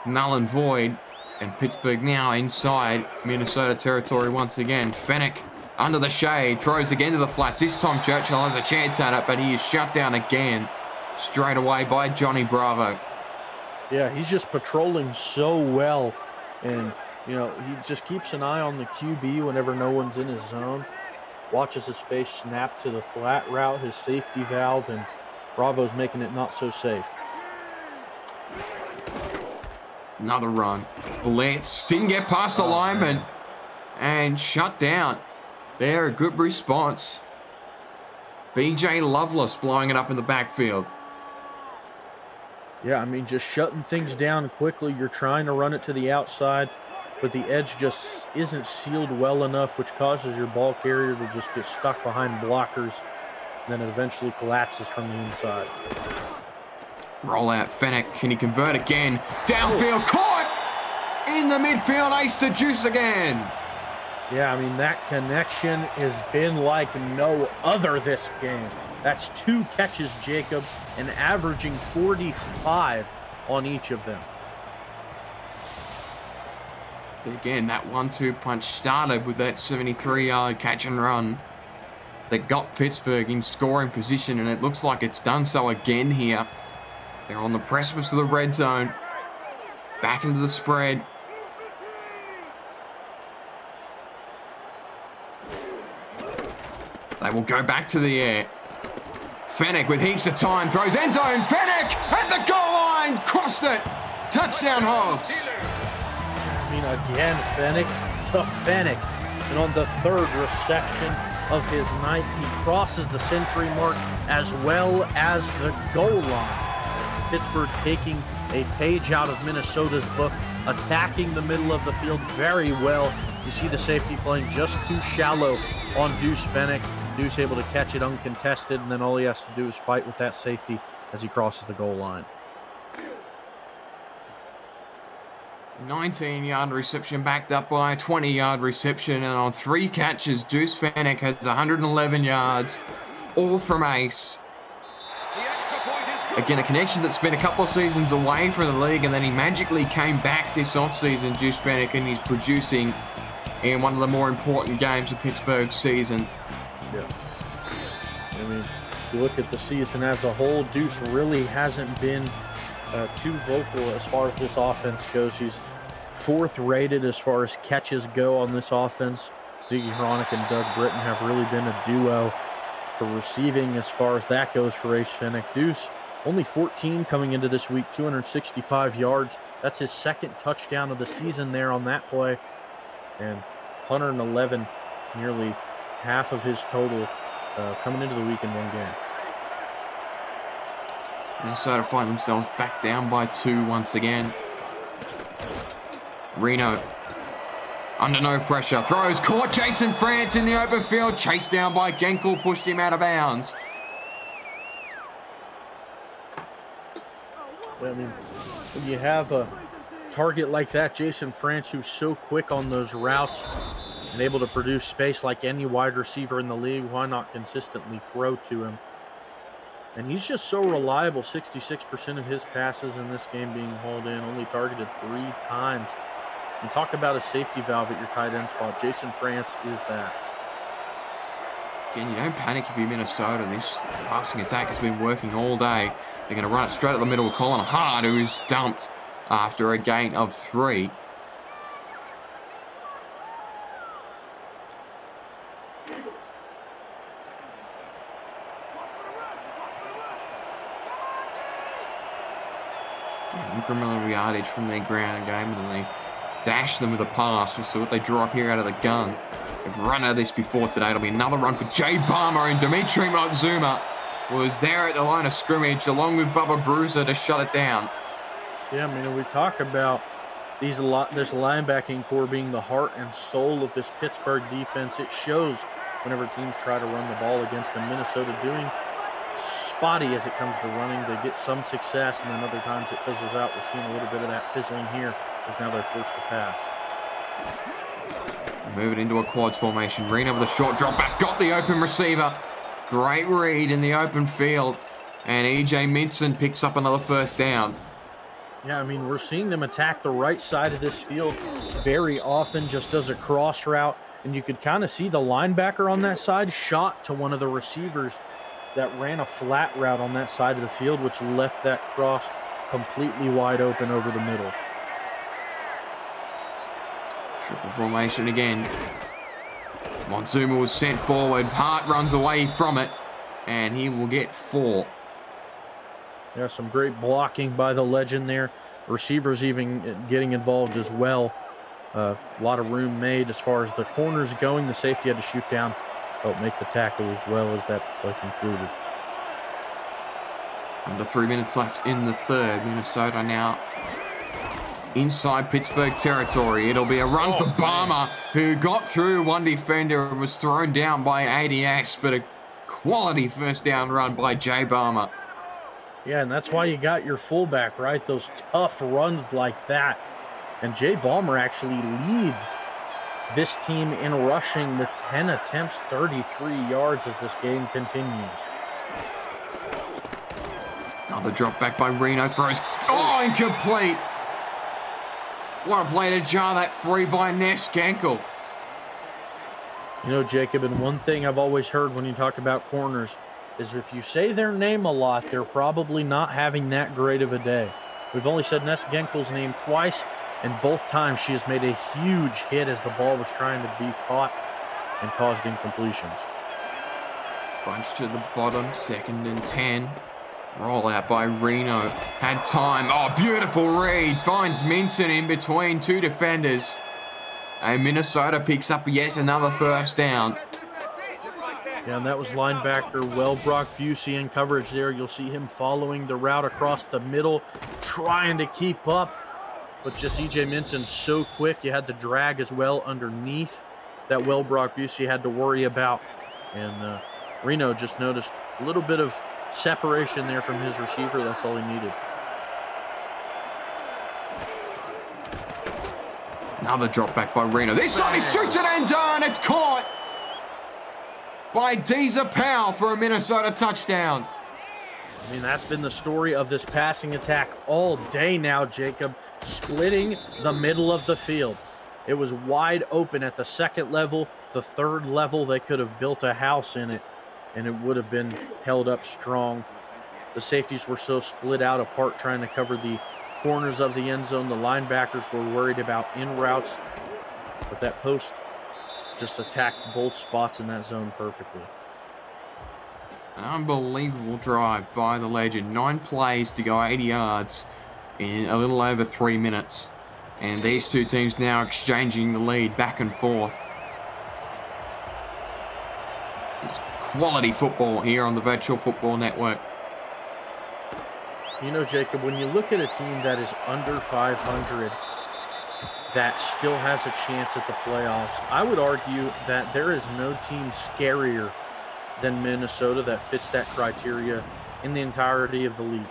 null and void. And Pittsburgh now inside Minnesota territory once again. Fennick under the shade, throws again to the flats. This time Churchill has a chance at it, but he is shut down again straight away by Johnny Bravo. Yeah, he's just patrolling so well. And, you know, he just keeps an eye on the QB whenever no one's in his zone. Watches his face snap to the flat route, his safety valve, and Bravo's making it not so safe. Another run. Blitz didn't get past the lineman and shut down. There, a good response. BJ Loveless blowing it up in the backfield. Yeah, I mean, just shutting things down quickly. You're trying to run it to the outside, but the edge just isn't sealed well enough, which causes your ball carrier to just get stuck behind blockers. Then it eventually collapses from the inside. Roll out Fennick. Can he convert again? Downfield, caught! In the midfield, ace to Juice again. Yeah, I mean, that connection has been like no other this game. That's 2 catches, Jacob, and averaging 45 on each of them. Again, that 1-2 punch started with that 73-yard catch and run that got Pittsburgh in scoring position, and it looks like it's done so again here. They're on the precipice of the red zone. Back into the spread. They will go back to the air. Fennick with heaps of time. Throws end zone. Fennick at the goal line. Crossed it. Touchdown, Hogs. I mean, again, Fennick to Fennick. And on the 3rd reception of his night, he crosses the century mark as well as the goal line. Pittsburgh taking a page out of Minnesota's book, attacking the middle of the field very well. You see the safety playing just too shallow on Deuce Fennick. Deuce able to catch it uncontested, and then all he has to do is fight with that safety as he crosses the goal line. 19-yard reception backed up by a 20-yard reception, and on 3 catches, Deuce Fennick has 111 yards, all from ace. Again, a connection that's been a couple of seasons away from the league, and then he magically came back this offseason, Deuce Fennick, and he's producing in one of the more important games of Pittsburgh's season. Yeah. I mean, if you look at the season as a whole, Deuce really hasn't been too vocal as far as this offense goes. He's 4th rated as far as catches go on this offense. Ziggy Hronik and Doug Britton have really been a duo for receiving as far as that goes for Ace Fennec. Deuce, only 14 coming into this week, 265 yards. That's his second touchdown of the season there on that play. And 111, nearly half of his total coming into the week in one game. Minnesota find themselves back down by 2 once again. Reno under no pressure, throws, caught Jason France in the open field, chased down by Genkel, pushed him out of bounds. I mean, when you have a target like that, Jason France, who's so quick on those routes and able to produce space like any wide receiver in the league, why not consistently throw to him? And he's just so reliable, 66% of his passes in this game being hauled in, only targeted 3 times. You talk about a safety valve at your tight end spot. Jason France is that. Again, you don't panic if you're Minnesota. This passing attack has been working all day. They're going to run it straight at the middle with Colin Hart, who's dumped after a gain of 3. Incremental yardage from their ground game, and then they dash them with a pass. We'll see what they draw up here out of the gun. They've run out of this before today. It'll be another run for Jay Barmer, and Dimitri Motzuma was there at the line of scrimmage along with Bubba Bruiser to shut it down. Yeah, I mean, we talk about this linebacking core being the heart and soul of this Pittsburgh defense. It shows whenever teams try to run the ball against them. Minnesota doing spotty as it comes to running. They get some success, and then other times it fizzles out. We're seeing a little bit of that fizzling here as now they're forced to pass. Move it into a quads formation. Reno with a short drop back. Got the open receiver. Great read in the open field. And EJ Minson picks up another first down. Yeah, I mean, we're seeing them attack the right side of this field very often, just as a cross route. And you could kind of see the linebacker on that side shot to one of the receivers that ran a flat route on that side of the field, which left that cross completely wide open over the middle. Triple formation again. Motzuma was sent forward. Hart runs away from it, and he will get 4. Yeah, some great blocking by the legend there. Receivers even getting involved as well. A lot of room made as far as the corners going. The safety had to shoot down, help make the tackle as well as that play concluded. Under 3 minutes left in the third. Minnesota now inside Pittsburgh territory. It'll be a run for Barmer, who got through one defender and was thrown down by ADS, but a quality first down run by Jay Barmer. Yeah, and that's why you got your fullback, right? Those tough runs like that. And Jay Balmer actually leads this team in rushing with 10 attempts, 33 yards as this game continues. Another drop back by Reno. Throws. Oh, incomplete. What a play to jar that free by Ness Genkel. You know, Jacob, and one thing I've always heard when you talk about corners is if you say their name a lot, they're probably not having that great of a day. We've only said Ness Genkel's name twice, and both times she has made a huge hit as the ball was trying to be caught and caused incompletions. Bunch to the bottom, 2nd and 10. Roll out by Reno. Had time. Oh, beautiful read. Finds Minson in between 2 defenders. And Minnesota picks up yet another first down. Yeah, and that was linebacker Brock Busey in coverage there. You'll see him following the route across the middle, trying to keep up. But just EJ Minson's so quick, you had to drag as well underneath that Brock Busey had to worry about. And Reno just noticed a little bit of separation there from his receiver. That's all he needed. Another drop back by Reno. This time he shoots it end zone. It's caught by Deezer Powell for a Minnesota touchdown. I mean, that's been the story of this passing attack all day now, Jacob. Splitting the middle of the field. It was wide open at the 2nd level. The 3rd level, they could have built a house in it, and it would have been held up strong. The safeties were so split out apart trying to cover the corners of the end zone. The linebackers were worried about in routes, but that post just attacked both spots in that zone perfectly. An unbelievable drive by the legend. 9 plays to go 80 yards in a little over 3 minutes. And these two teams now exchanging the lead back and forth. It's quality football here on the Virtual Football Network. You know, Jacob, when you look at a team that is under 500 that still has a chance at the playoffs, I would argue that there is no team scarier than Minnesota that fits that criteria in the entirety of the league.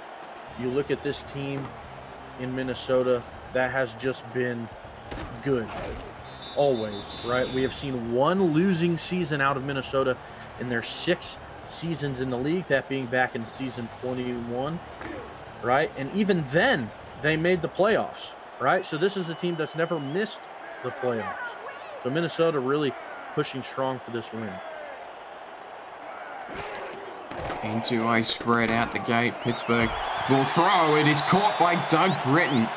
You look at this team in Minnesota that has just been good always, right? We have seen one losing season out of Minnesota in their 6 seasons in the league, that being back in season 21, right? And even then, they made the playoffs, right? So this is a team that's never missed the playoffs. So Minnesota really pushing strong for this win. Into a spread out the gate. Pittsburgh will throw. It is caught by Doug Britton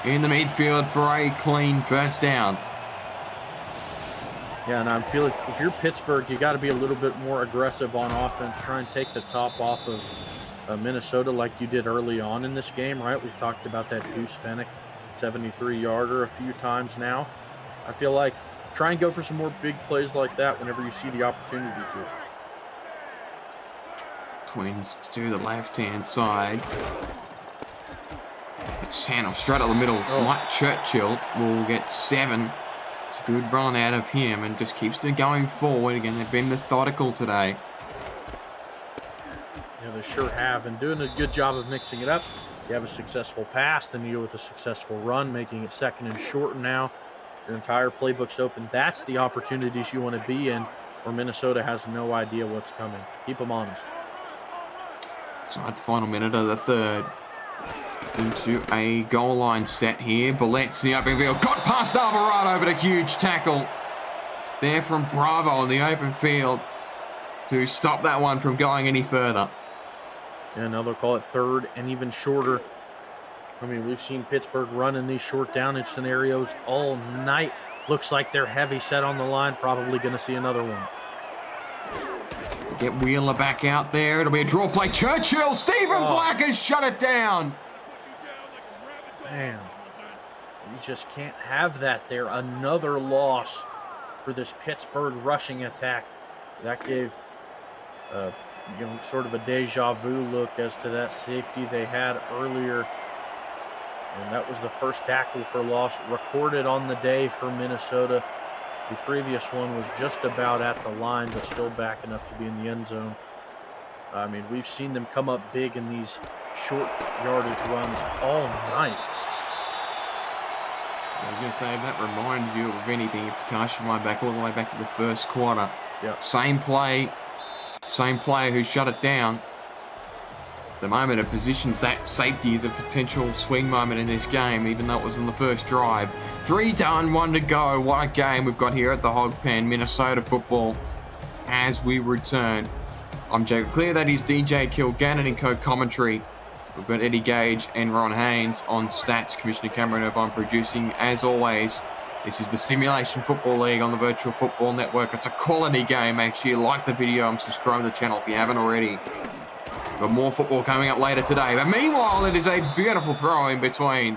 in the midfield for a clean first down. Yeah, and I feel if you're Pittsburgh, you got to be a little bit more aggressive on offense. Try and take the top off of Minnesota like you did early on in this game, right? We've talked about that Deuce Fennick 73-yarder a few times now. I feel like try and go for some more big plays like that whenever you see the opportunity to. Twins to the left-hand side. Channel straight up the middle. Mike Churchill will get 7. It's a good run out of him and just keeps them going forward. Again, they've been methodical today. Yeah, they sure have, and doing a good job of mixing it up. You have a successful pass, then you go with a successful run, making it 2nd and short now. Your entire playbook's open. That's the opportunities you want to be in, where Minnesota has no idea what's coming. Keep them honest. Inside the final minute of the third. Into a goal line set here. Ballett's in the open field. Got past Alvarado, but a huge tackle there from Bravo in the open field to stop that one from going any further. Yeah, now they'll call it 3rd and even shorter. I mean, we've seen Pittsburgh run in these short downage scenarios all night. Looks like they're heavy set on the line. Probably going to see another one. Get Wheeler back out there. It'll be a draw play. Churchill, Stephen Black has shut it down. Man, you just can't have that there. Another loss for this Pittsburgh rushing attack. That gave, sort of a deja vu look as to that safety they had earlier. And that was the first tackle for loss recorded on the day for Minnesota. The previous one was just about at the line, but still back enough to be in the end zone. I mean, we've seen them come up big in these short yardage runs all night. I was going to say, that reminded you of anything, if you cast your mind back all the way back to the first quarter. Yeah. Same play, same player who shut it down. The moment it positions that safety as a potential swing moment in this game, even though it was in the first drive. 3 done, 1 to go. What a game we've got here at the Hog Pen, Minnesota football, as we return. I'm Jacob Clear, that is DJ Kilgannon in co-commentary. We've got Eddie Gage and Ron Haynes on stats. Commissioner Cameron Irvine producing. As always, this is the Simulation Football League on the Virtual Football Network. It's a quality game. Make sure you like the video and subscribe to the channel if you haven't already. Got more football coming up later today. But meanwhile, it is a beautiful throw in between.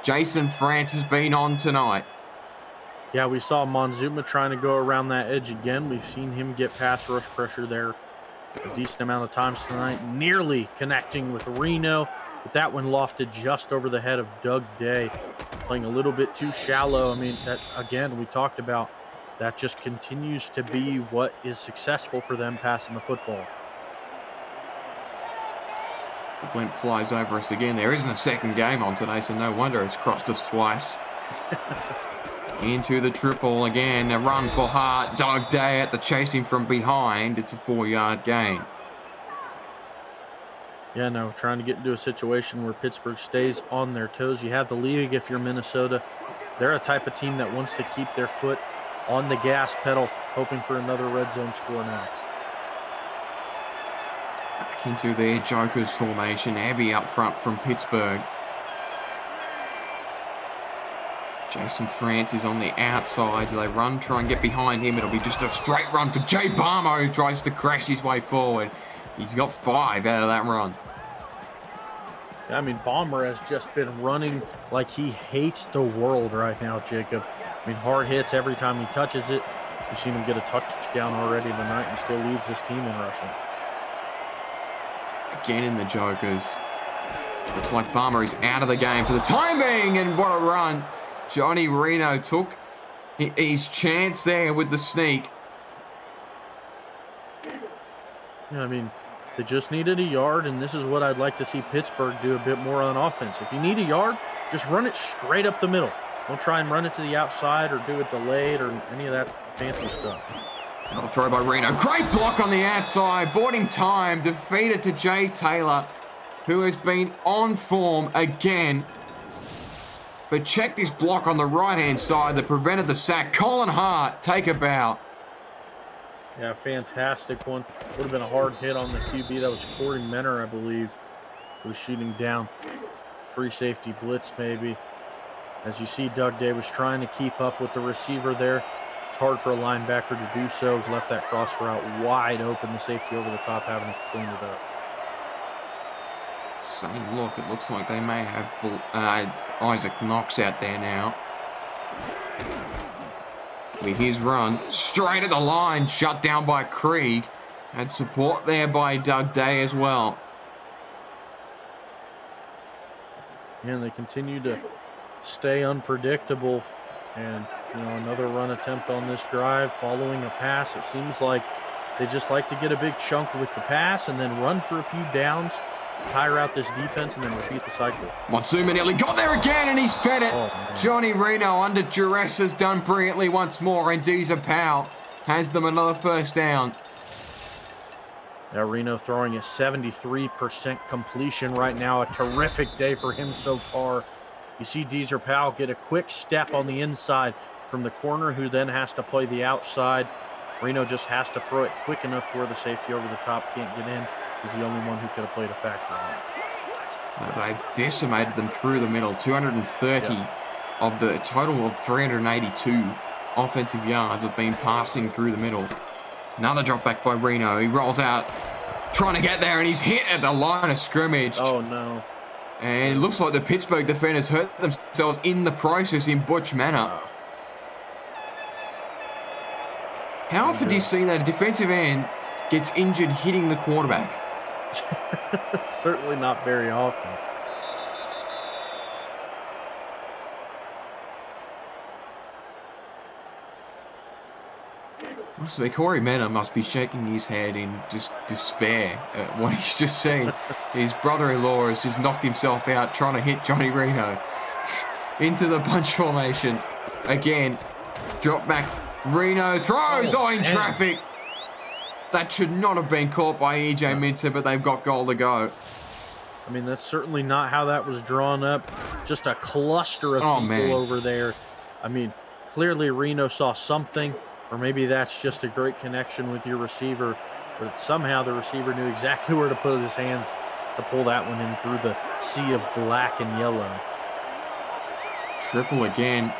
Jason France has been on tonight. Yeah, we saw Monzuma trying to go around that edge again. We've seen him get pass rush pressure there a decent amount of times tonight, nearly connecting with Reno, but that one lofted just over the head of Doug Day, playing a little bit too shallow. I mean, that again, we talked about, that just continues to be what is successful for them passing the football. The blimp flies over us again. There isn't a second game on today, so no wonder it's crossed us twice. Into the triple again, a run for Hart. Doug Day at the chasing from behind. It's a 4-yard gain. Yeah, no, trying to get into a situation where Pittsburgh stays on their toes. You have the league if you're Minnesota. They're a type of team that wants to keep their foot on the gas pedal, hoping for another red zone score now. Back into their Jokers formation, heavy up front from Pittsburgh. Jason France is on the outside. Do they run, try and get behind him? It'll be just a straight run for Jay Barmo, who tries to crash his way forward. He's got 5 out of that run. I mean, Bomber has just been running like he hates the world right now, Jacob. I mean, hard hits every time he touches it. You've seen him get a touchdown already tonight and still leads this team in rushing. Again in the Jokers. Looks like Palmer is out of the game for the time being, and what a run. Johnny Reno took his chance there with the sneak. Yeah, I mean, they just needed a yard, and this is what I'd like to see Pittsburgh do a bit more on offense. If you need a yard, just run it straight up the middle. Don't try and run it to the outside or do it delayed or any of that fancy stuff. Another throw by Reno. Great block on the outside. Bought him time. Defeated to Jay Taylor, who has been on form again. But check this block on the right-hand side that prevented the sack. Colin Hart, take a bow. Yeah, fantastic one. Would have been a hard hit on the QB. That was Corey Menor, I believe, who was shooting down. Free safety blitz, maybe. As you see, Doug Day was trying to keep up with the receiver there. It's hard for a linebacker to do so. Left that cross route wide open. The safety over the top having to clean it up. Same look. It looks like they may have Isaac Knox out there now. With his run, straight at the line, shut down by Krieg. Had support there by Doug Day as well. And they continue to stay unpredictable. And, you know, another run attempt on this drive following a pass. It seems like they just like to get a big chunk with the pass and then run for a few downs, tire out this defense, and then repeat the cycle. Motsuma nearly got there again, and he's fed it. Oh, Johnny Reno under duress has done brilliantly once more, and Deezer Powell has them another first down. Now Reno throwing a 73% completion right now. A terrific day for him so far. You see Deezer Powell get a quick step on the inside from the corner, who then has to play the outside. Reno just has to throw it quick enough to where the safety over the top can't get in. He's the only one who could have played a factor on it. They've decimated them through the middle. 230 of the total of 382 offensive yards have been passing through the middle. Another drop back by Reno. He rolls out, trying to get there, and he's hit at the line of scrimmage. Oh, no. And it looks like the Pittsburgh defenders hurt themselves in the process in Butch manner. How often do you see that a defensive end gets injured hitting the quarterback? Certainly not very often. Must be Corey Menor must be shaking his head in just despair at what he's just seen. His brother-in-law has just knocked himself out trying to hit Johnny Reno into the bunch formation. Again, drop back. Reno throws in traffic. That should not have been caught by EJ Minter, but they've got goal to go. I mean, that's certainly not how that was drawn up. Just a cluster of people over there. I mean, clearly Reno saw something, or maybe that's just a great connection with your receiver, but somehow the receiver knew exactly where to put his hands to pull that one in through the sea of black and yellow. Triple again.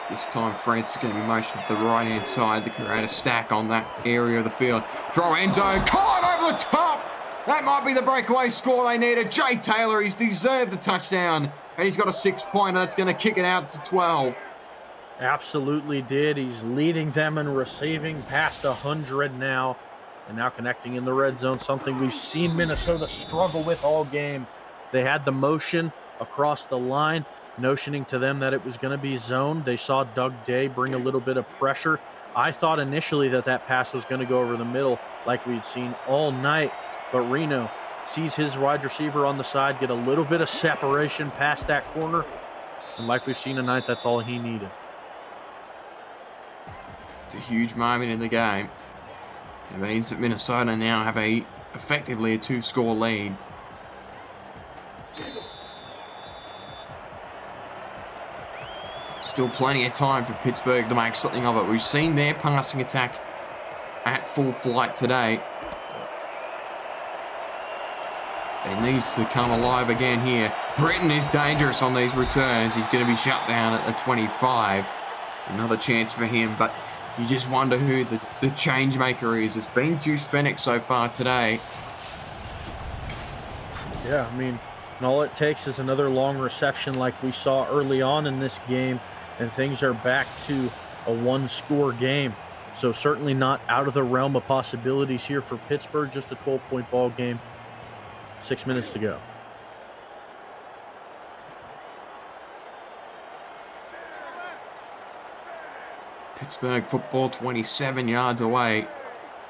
This time, France is going to be motioned to the right-hand side to create a stack on that area of the field. Throw end zone, caught over the top! That might be the breakaway score they needed. Jay Taylor, he's deserved the touchdown, and he's got a 6-pointer that's going to kick it out to 12. Absolutely did. He's leading them in receiving, past 100 now, and now connecting in the red zone, something we've seen Minnesota struggle with all game. They had the motion across the line, notioning to them that it was going to be zone. They saw Doug Day bring a little bit of pressure. I thought initially that pass was going to go over the middle like we'd seen all night, but Reno sees his wide receiver on the side get a little bit of separation past that corner, and like we've seen tonight, that's all he needed. It's a huge moment in the game. It means that Minnesota now have effectively a 2-score lead. Still plenty of time for Pittsburgh to make something of it. We've seen their passing attack at full flight today. needs to come alive again here. Britton is dangerous on these returns. He's going to be shut down at the 25. Another chance for him, but you just wonder who the change maker is. It's been Juice Fenech so far today. Yeah, I mean, and all it takes is another long reception like we saw early on in this game, and things are back to a one-score game. So certainly not out of the realm of possibilities here for Pittsburgh. Just a 12-point ball game. 6 minutes to go. Pittsburgh football 27 yards away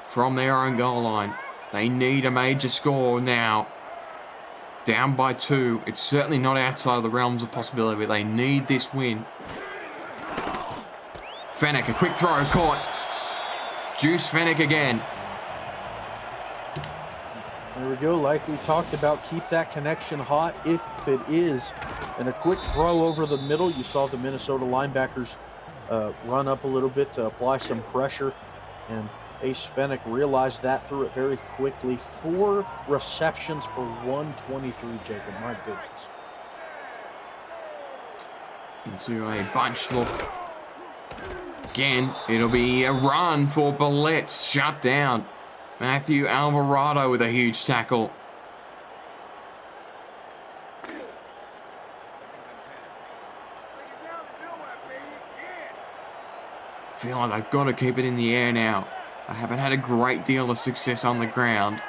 from their own goal line. They need a major score now. Down by 2. It's certainly not outside of the realms of possibility, but they need this win. Fenech, a quick throw, caught. Juice Fenech again. There we go. Like we talked about, keep that connection hot if it is. And a quick throw over the middle. You saw the Minnesota linebackers run up a little bit to apply some pressure. And Ace Fenech realized that, threw it very quickly. 4 receptions for 123, Jacob. My goodness. Into a bunch look. Again, it'll be a run for Ballett's shut down. Matthew Alvarado with a huge tackle. Feel like they've got to keep it in the air now. They haven't had a great deal of success on the ground.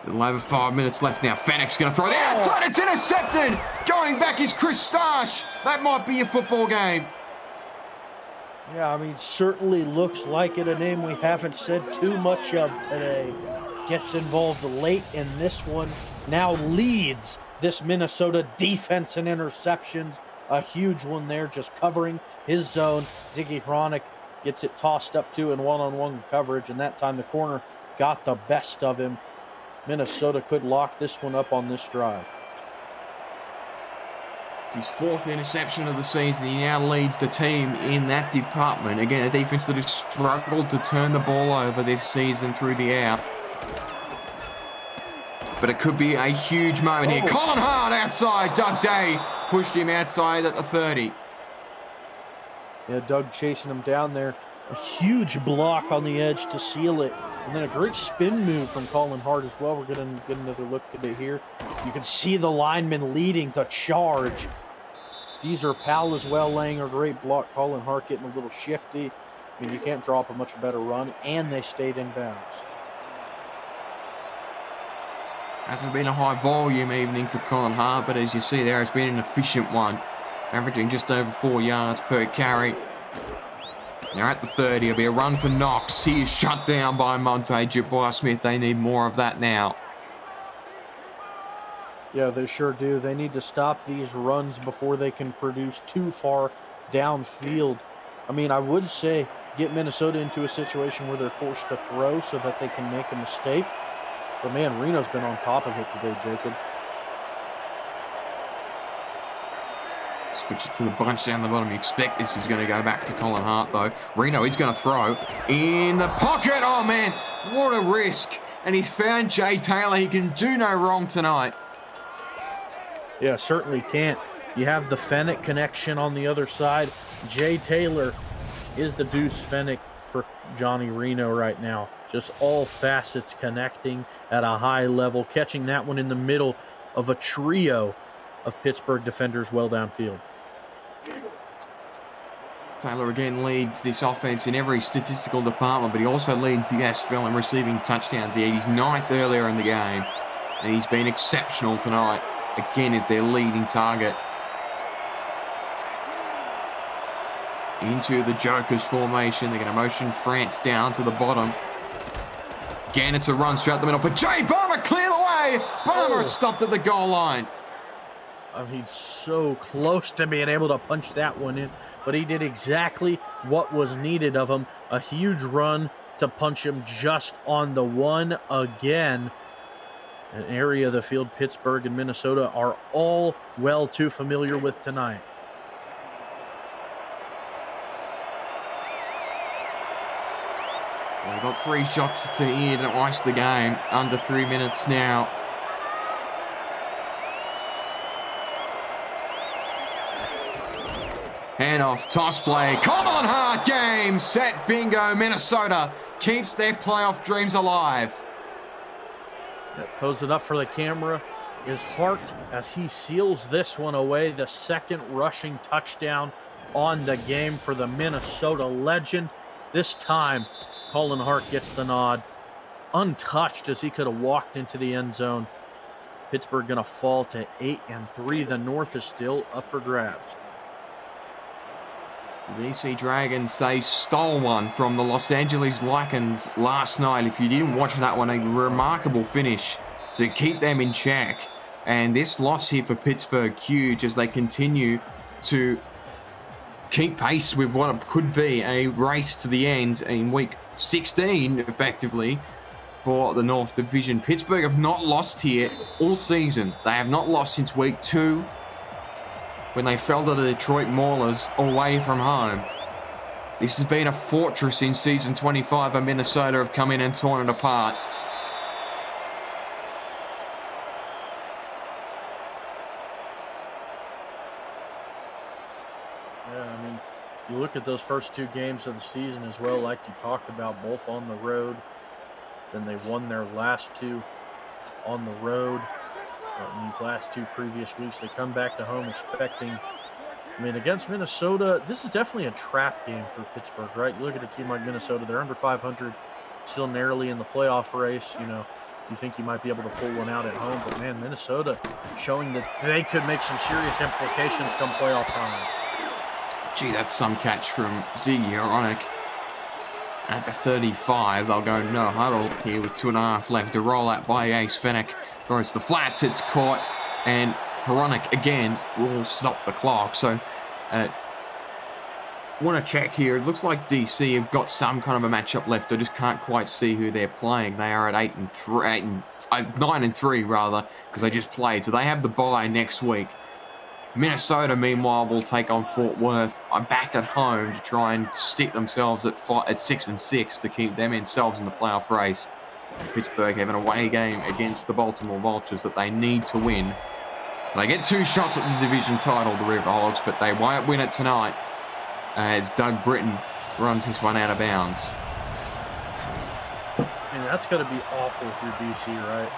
A little over 5 minutes left now. Fenech's going to throw the outside. It's intercepted. Going back is Chris Starsh. That might be a football game. Yeah, I mean, certainly looks like it. A name we haven't said too much of today. Gets involved late in this one. Now leads this Minnesota defense in interceptions. A huge one there, just covering his zone. Ziggy Hronic gets it tossed up to in one-on-one coverage, and that time the corner got the best of him. Minnesota could lock this one up on this drive. It's his 4th interception of the season. He now leads the team in that department. Again, a defense that has struggled to turn the ball over this season through the air. But it could be a huge moment here. Colin Hart outside. Doug Day pushed him outside at the 30. Yeah, Doug chasing him down there. A huge block on the edge to seal it. And then a great spin move from Colin Hart as well. We're going to get another look at it here. You can see the lineman leading the charge. Deezer Powell as well laying a great block. Colin Hart getting a little shifty. I mean, you can't draw up a much better run. And they stayed in bounds. Hasn't been a high volume evening for Colin Hart, but as you see there, it's been an efficient one. Averaging just over 4 yards per carry. They're at the 30. It'll be a run for Knox. He is shut down by Monte Dubois-Smith. They need more of that now. Yeah, they sure do. They need to stop these runs before they can produce too far downfield. I mean, I would say get Minnesota into a situation where they're forced to throw so that they can make a mistake. But man, Reno's been on top of it today, Jacob. Switch it to the bunch down the bottom. You expect this is going to go back to Colin Hart, though. Reno, he's going to throw in the pocket. Oh, man, what a risk. And he's found Jay Taylor. He can do no wrong tonight. Yeah, certainly can't. You have the Fenech connection on the other side. Jay Taylor is the Deuce Fenech for Johnny Reno right now. Just all facets connecting at a high level, catching that one in the middle of a trio of Pittsburgh defenders well downfield. Taylor again leads this offense in every statistical department, but he also leads the SFL in receiving touchdowns. He had his 9th earlier in the game, and he's been exceptional tonight. Again, is their leading target. Into the Jokers formation. They're going to motion France down to the bottom. Again, it's a run straight up the middle for Jay Barmer. Clear the way. Barmer stopped at the goal line. I mean, so close to being able to punch that one in, but he did exactly what was needed of him. A huge run to punch him just on the one again. An area of the field Pittsburgh and Minnesota are all well too familiar with tonight. Well, they've got 3 shots to here to ice the game. Under 3 minutes now. Handoff, toss play. Come on, hard game. Set, bingo. Minnesota keeps their playoff dreams alive. Pose it up for the camera is Hart as he seals this one away. The second rushing touchdown on the game for the Minnesota legend. This time, Colin Hart gets the nod. Untouched as he could have walked into the end zone. Pittsburgh going to fall to 8-3. The North is still up for grabs. The DC Dragons, they stole one from the Los Angeles Lycans last night. If you didn't watch that one, a remarkable finish to keep them in check. And this loss here for Pittsburgh, huge as they continue to keep pace with what could be a race to the end in week 16, effectively, for the North Division. Pittsburgh have not lost here all season. They have not lost since week 2, when they fell to the Detroit Maulers away from home. This has been a fortress in season 25, and Minnesota have come in and torn it apart. Yeah, I mean, you look at those first 2 games of the season as well, like you talked about, both on the road. Then they won their last 2 on the road. In these last 2 previous weeks, they come back to home expecting, I mean, against Minnesota, this is definitely a trap game for Pittsburgh, right? You look at a team like Minnesota, they're under 500, still narrowly in the playoff race. You know, you think you might be able to pull one out at home, but man, Minnesota showing that they could make some serious implications come playoff time. Gee, that's some catch from Ziggy Oronic. At the 35, they'll go no huddle here with 2.5 left. A roll out by Ace Fennec. Throws the flats, it's caught, and Horonic again will stop the clock. So, want to check here. It looks like DC have got some kind of a matchup left. I just can't quite see who they're playing. They are at 9-3 rather, because they just played. So they have the bye next week. Minnesota, meanwhile, will take on Fort Worth. I'm back at home to try and stick themselves at 6-6 to keep themselves in the playoff race. Pittsburgh have an away game against the Baltimore Vultures that they need to win. They get 2 shots at the division title, the Riverhogs, but they won't win it tonight as Doug Britton runs this one out of bounds. And that's got to be awful if you're DC, right?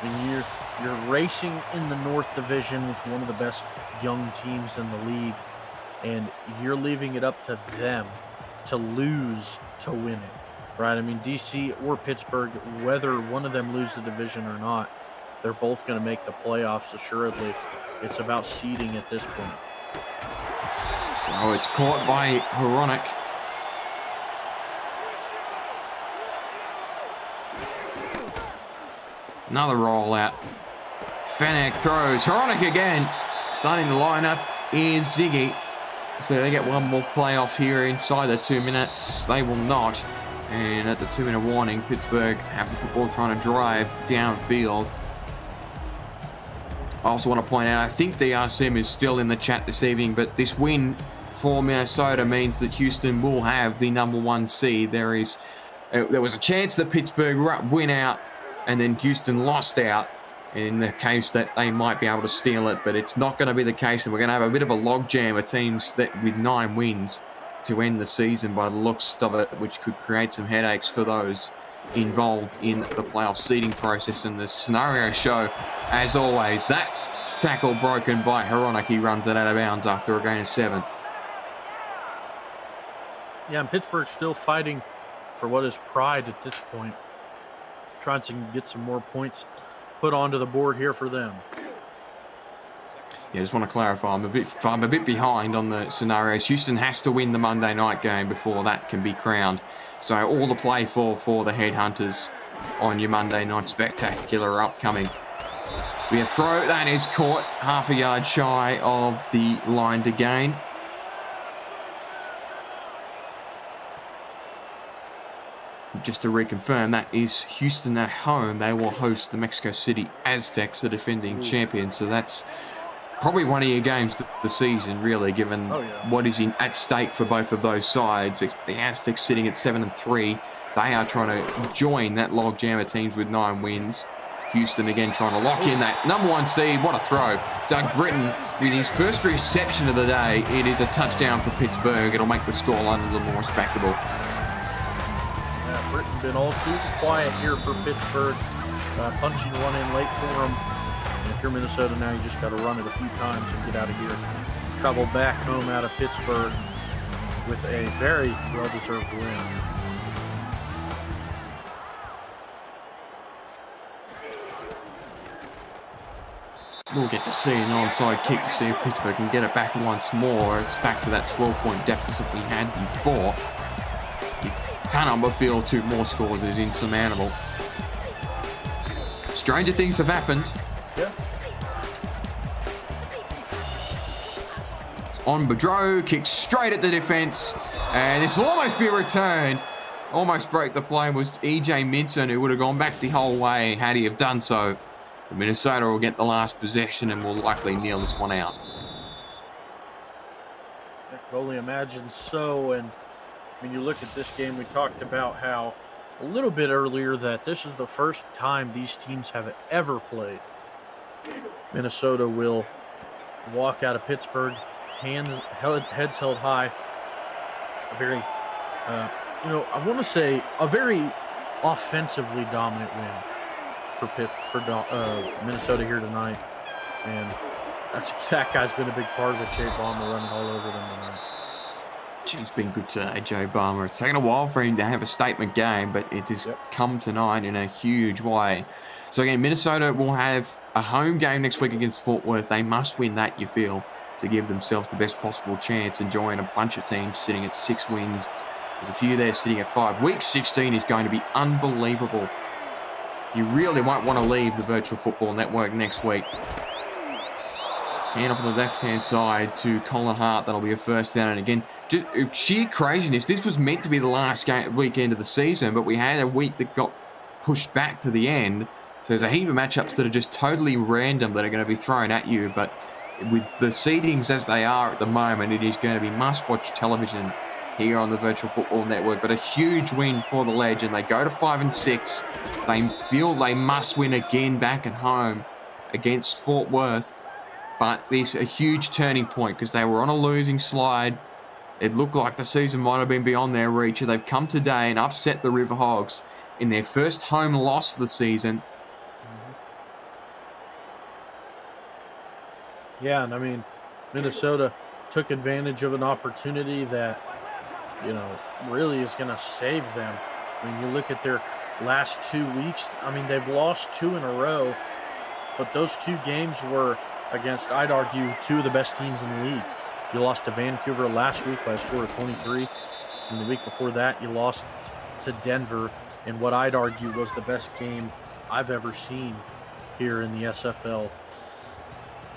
I mean, you're racing in the North Division with one of the best young teams in the league, and you're leaving it up to them to lose to win it, right? I mean, DC or Pittsburgh, whether one of them lose the division or not, they're both going to make the playoffs assuredly. It's about seeding at this point. Oh, it's caught by Horonic. Another rollout. Fennec throws. Horonic again. Starting the lineup is Ziggy. So they get one more playoff here inside the 2 minutes. They will not. And at the 2-minute warning, Pittsburgh have the football trying to drive downfield. I also want to point out, I think DRSM is still in the chat this evening, but this win for Minnesota means that Houston will have the #1 seed. There was a chance that Pittsburgh win out and then Houston lost out in the case that they might be able to steal it, but it's not going to be the case, and we're going to have a bit of a logjam of teams that with 9 wins to end the season by the looks of it, which could create some headaches for those involved in the playoff seeding process. And the scenario show, as always, that tackle broken by Horonic. He runs it out of bounds after a gain of 7. Yeah, and Pittsburgh's still fighting for what is pride at this point, trying to get some more points put onto the board here for them. Yeah, just want to clarify, I'm a bit behind on the scenarios. Houston has to win the Monday night game before that can be crowned. So all to play for the Headhunters on your Monday night spectacular are upcoming. We have throw, that is caught half a yard shy of the line to gain. Just to reconfirm, that is Houston at home. They will host the Mexico City Aztecs, the defending champions. So that's probably one of your games this season, really, given what is at stake for both of those sides. The Aztecs sitting at 7-3, They are trying to join that logjam of teams with 9 wins. Houston again trying to lock in that number 1 seed. What a throw. Doug Britton with his first reception of the day. It is a touchdown for Pittsburgh. It'll make the scoreline a little more respectable. Yeah, Britton been all too quiet here for Pittsburgh. Punching one in late for him. And if you're Minnesota now, you just got to run it a few times and get out of here. Travel back home out of Pittsburgh with a very well-deserved win. We'll get to see an onside kick to see if Pittsburgh can get it back once more. It's back to that 12-point deficit we had before. You can't but feel 2 more scores is insurmountable. Stranger things have happened. Yeah. It's on Boudreau, kicks straight at the defense, and this will almost be returned. Almost broke the play was EJ Minson, who would have gone back the whole way had he have done so. Minnesota will get the last possession and will likely kneel this one out. I could only imagine so. And when you look at this game, we talked about how a little bit earlier that this is the first time these teams have ever played. Minnesota will walk out of Pittsburgh, heads held high. A very, I want to say a very offensively dominant win for Minnesota here tonight, and that guy's been a big part of it. Jay Baumer running all over them tonight. He's been good today, Jay Baumer. It's taken a while for him to have a statement game, but it has come tonight in a huge way. So again, Minnesota will have a home game next week against Fort Worth. They must win that, you feel, to give themselves the best possible chance and join a bunch of teams sitting at 6 wins. There's a few there sitting at 5. Week 16 is going to be unbelievable. You really won't want to leave the Virtual Football Network next week. Hand off on the left-hand side to Colin Hart. That'll be a first down. And again, just sheer craziness. This was meant to be the last weekend of the season, but we had a week that got pushed back to the end. So there's a heap of matchups that are just totally random that are going to be thrown at you. But with the seedings as they are at the moment, it is going to be must-watch television here on the Virtual Football Network. But a huge win for the Legend. They go to 5-6. They feel they must win again back at home against Fort Worth. But there's a huge turning point because they were on a losing slide. It looked like the season might have been beyond their reach. They've come today and upset the River Hogs in their first home loss of the season. Yeah, and I mean, Minnesota took advantage of an opportunity that, really is going to save them. I mean, you look at their last 2 weeks, I mean, they've lost 2 in a row, but those 2 games were against, I'd argue, 2 of the best teams in the league. You lost to Vancouver last week by a score of 23, and the week before that, you lost to Denver in what I'd argue was the best game I've ever seen here in the SFL.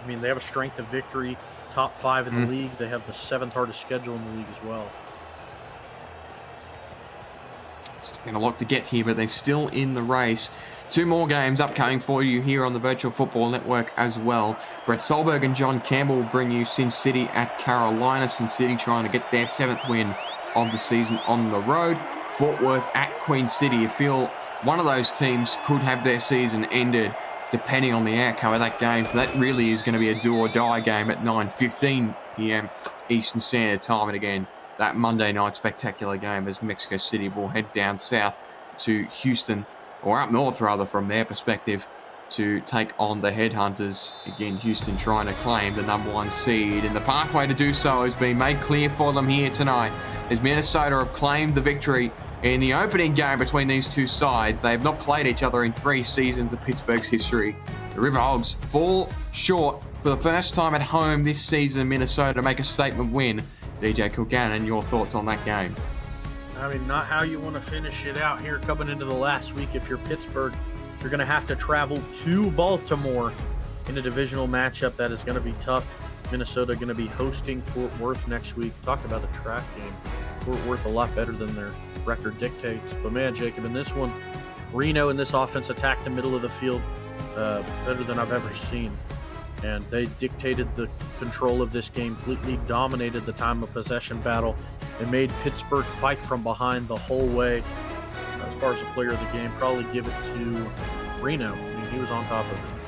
I mean, they have a strength of victory, top 5 in the league. They have the 7th hardest schedule in the league as well. It's been a lot to get here, but they're still in the race. 2 more games upcoming for you here on the Virtual Football Network as well. Brett Solberg and John Campbell will bring you Sin City at Carolina. Sin City trying to get their 7th win of the season on the road. Fort Worth at Queen City. You feel one of those teams could have their season ended depending on the outcome of that game. So that really is going to be a do-or-die game at 9:15 p.m. Eastern Standard Time. And again, that Monday night spectacular game as Mexico City will head down south to Houston, or up north rather from their perspective, to take on the Headhunters. Again, Houston trying to claim the number 1 seed, and the pathway to do so has been made clear for them here tonight as Minnesota have claimed the victory in the opening game between these 2 sides. They have not played each other in 3 seasons of Pittsburgh's history. The River Hogs fall short for the first time at home this season. Minnesota make a statement win. DJ Kilgannon, your thoughts on that game? I mean, not how you want to finish it out here coming into the last week. If you're Pittsburgh, you're going to have to travel to Baltimore in a divisional matchup that is going to be tough. Minnesota going to be hosting Fort Worth next week. Talk about a track game. Fort Worth a lot better than their record dictates. But man, Jacob, in this one, Reno in this offense attacked the middle of the field better than I've ever seen. And they dictated the control of this game, completely dominated the time of possession battle, and made Pittsburgh fight from behind the whole way. far as a player of the game, probably give it to Reno. I mean, he was on top of it.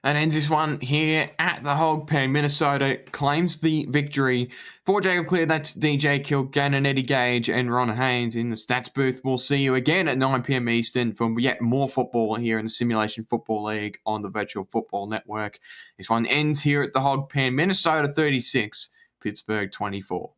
And ends this one here at the Hog Pen. Minnesota claims the victory. For Jacob Clear, that's DJ Kilgannon, Eddie Gage, and Ron Haynes in the stats booth. We'll see you again at 9 p.m. Eastern for yet more football here in the Simulation Football League on the Virtual Football Network. This one ends here at the Hog Pen. Minnesota 36, Pittsburgh 24.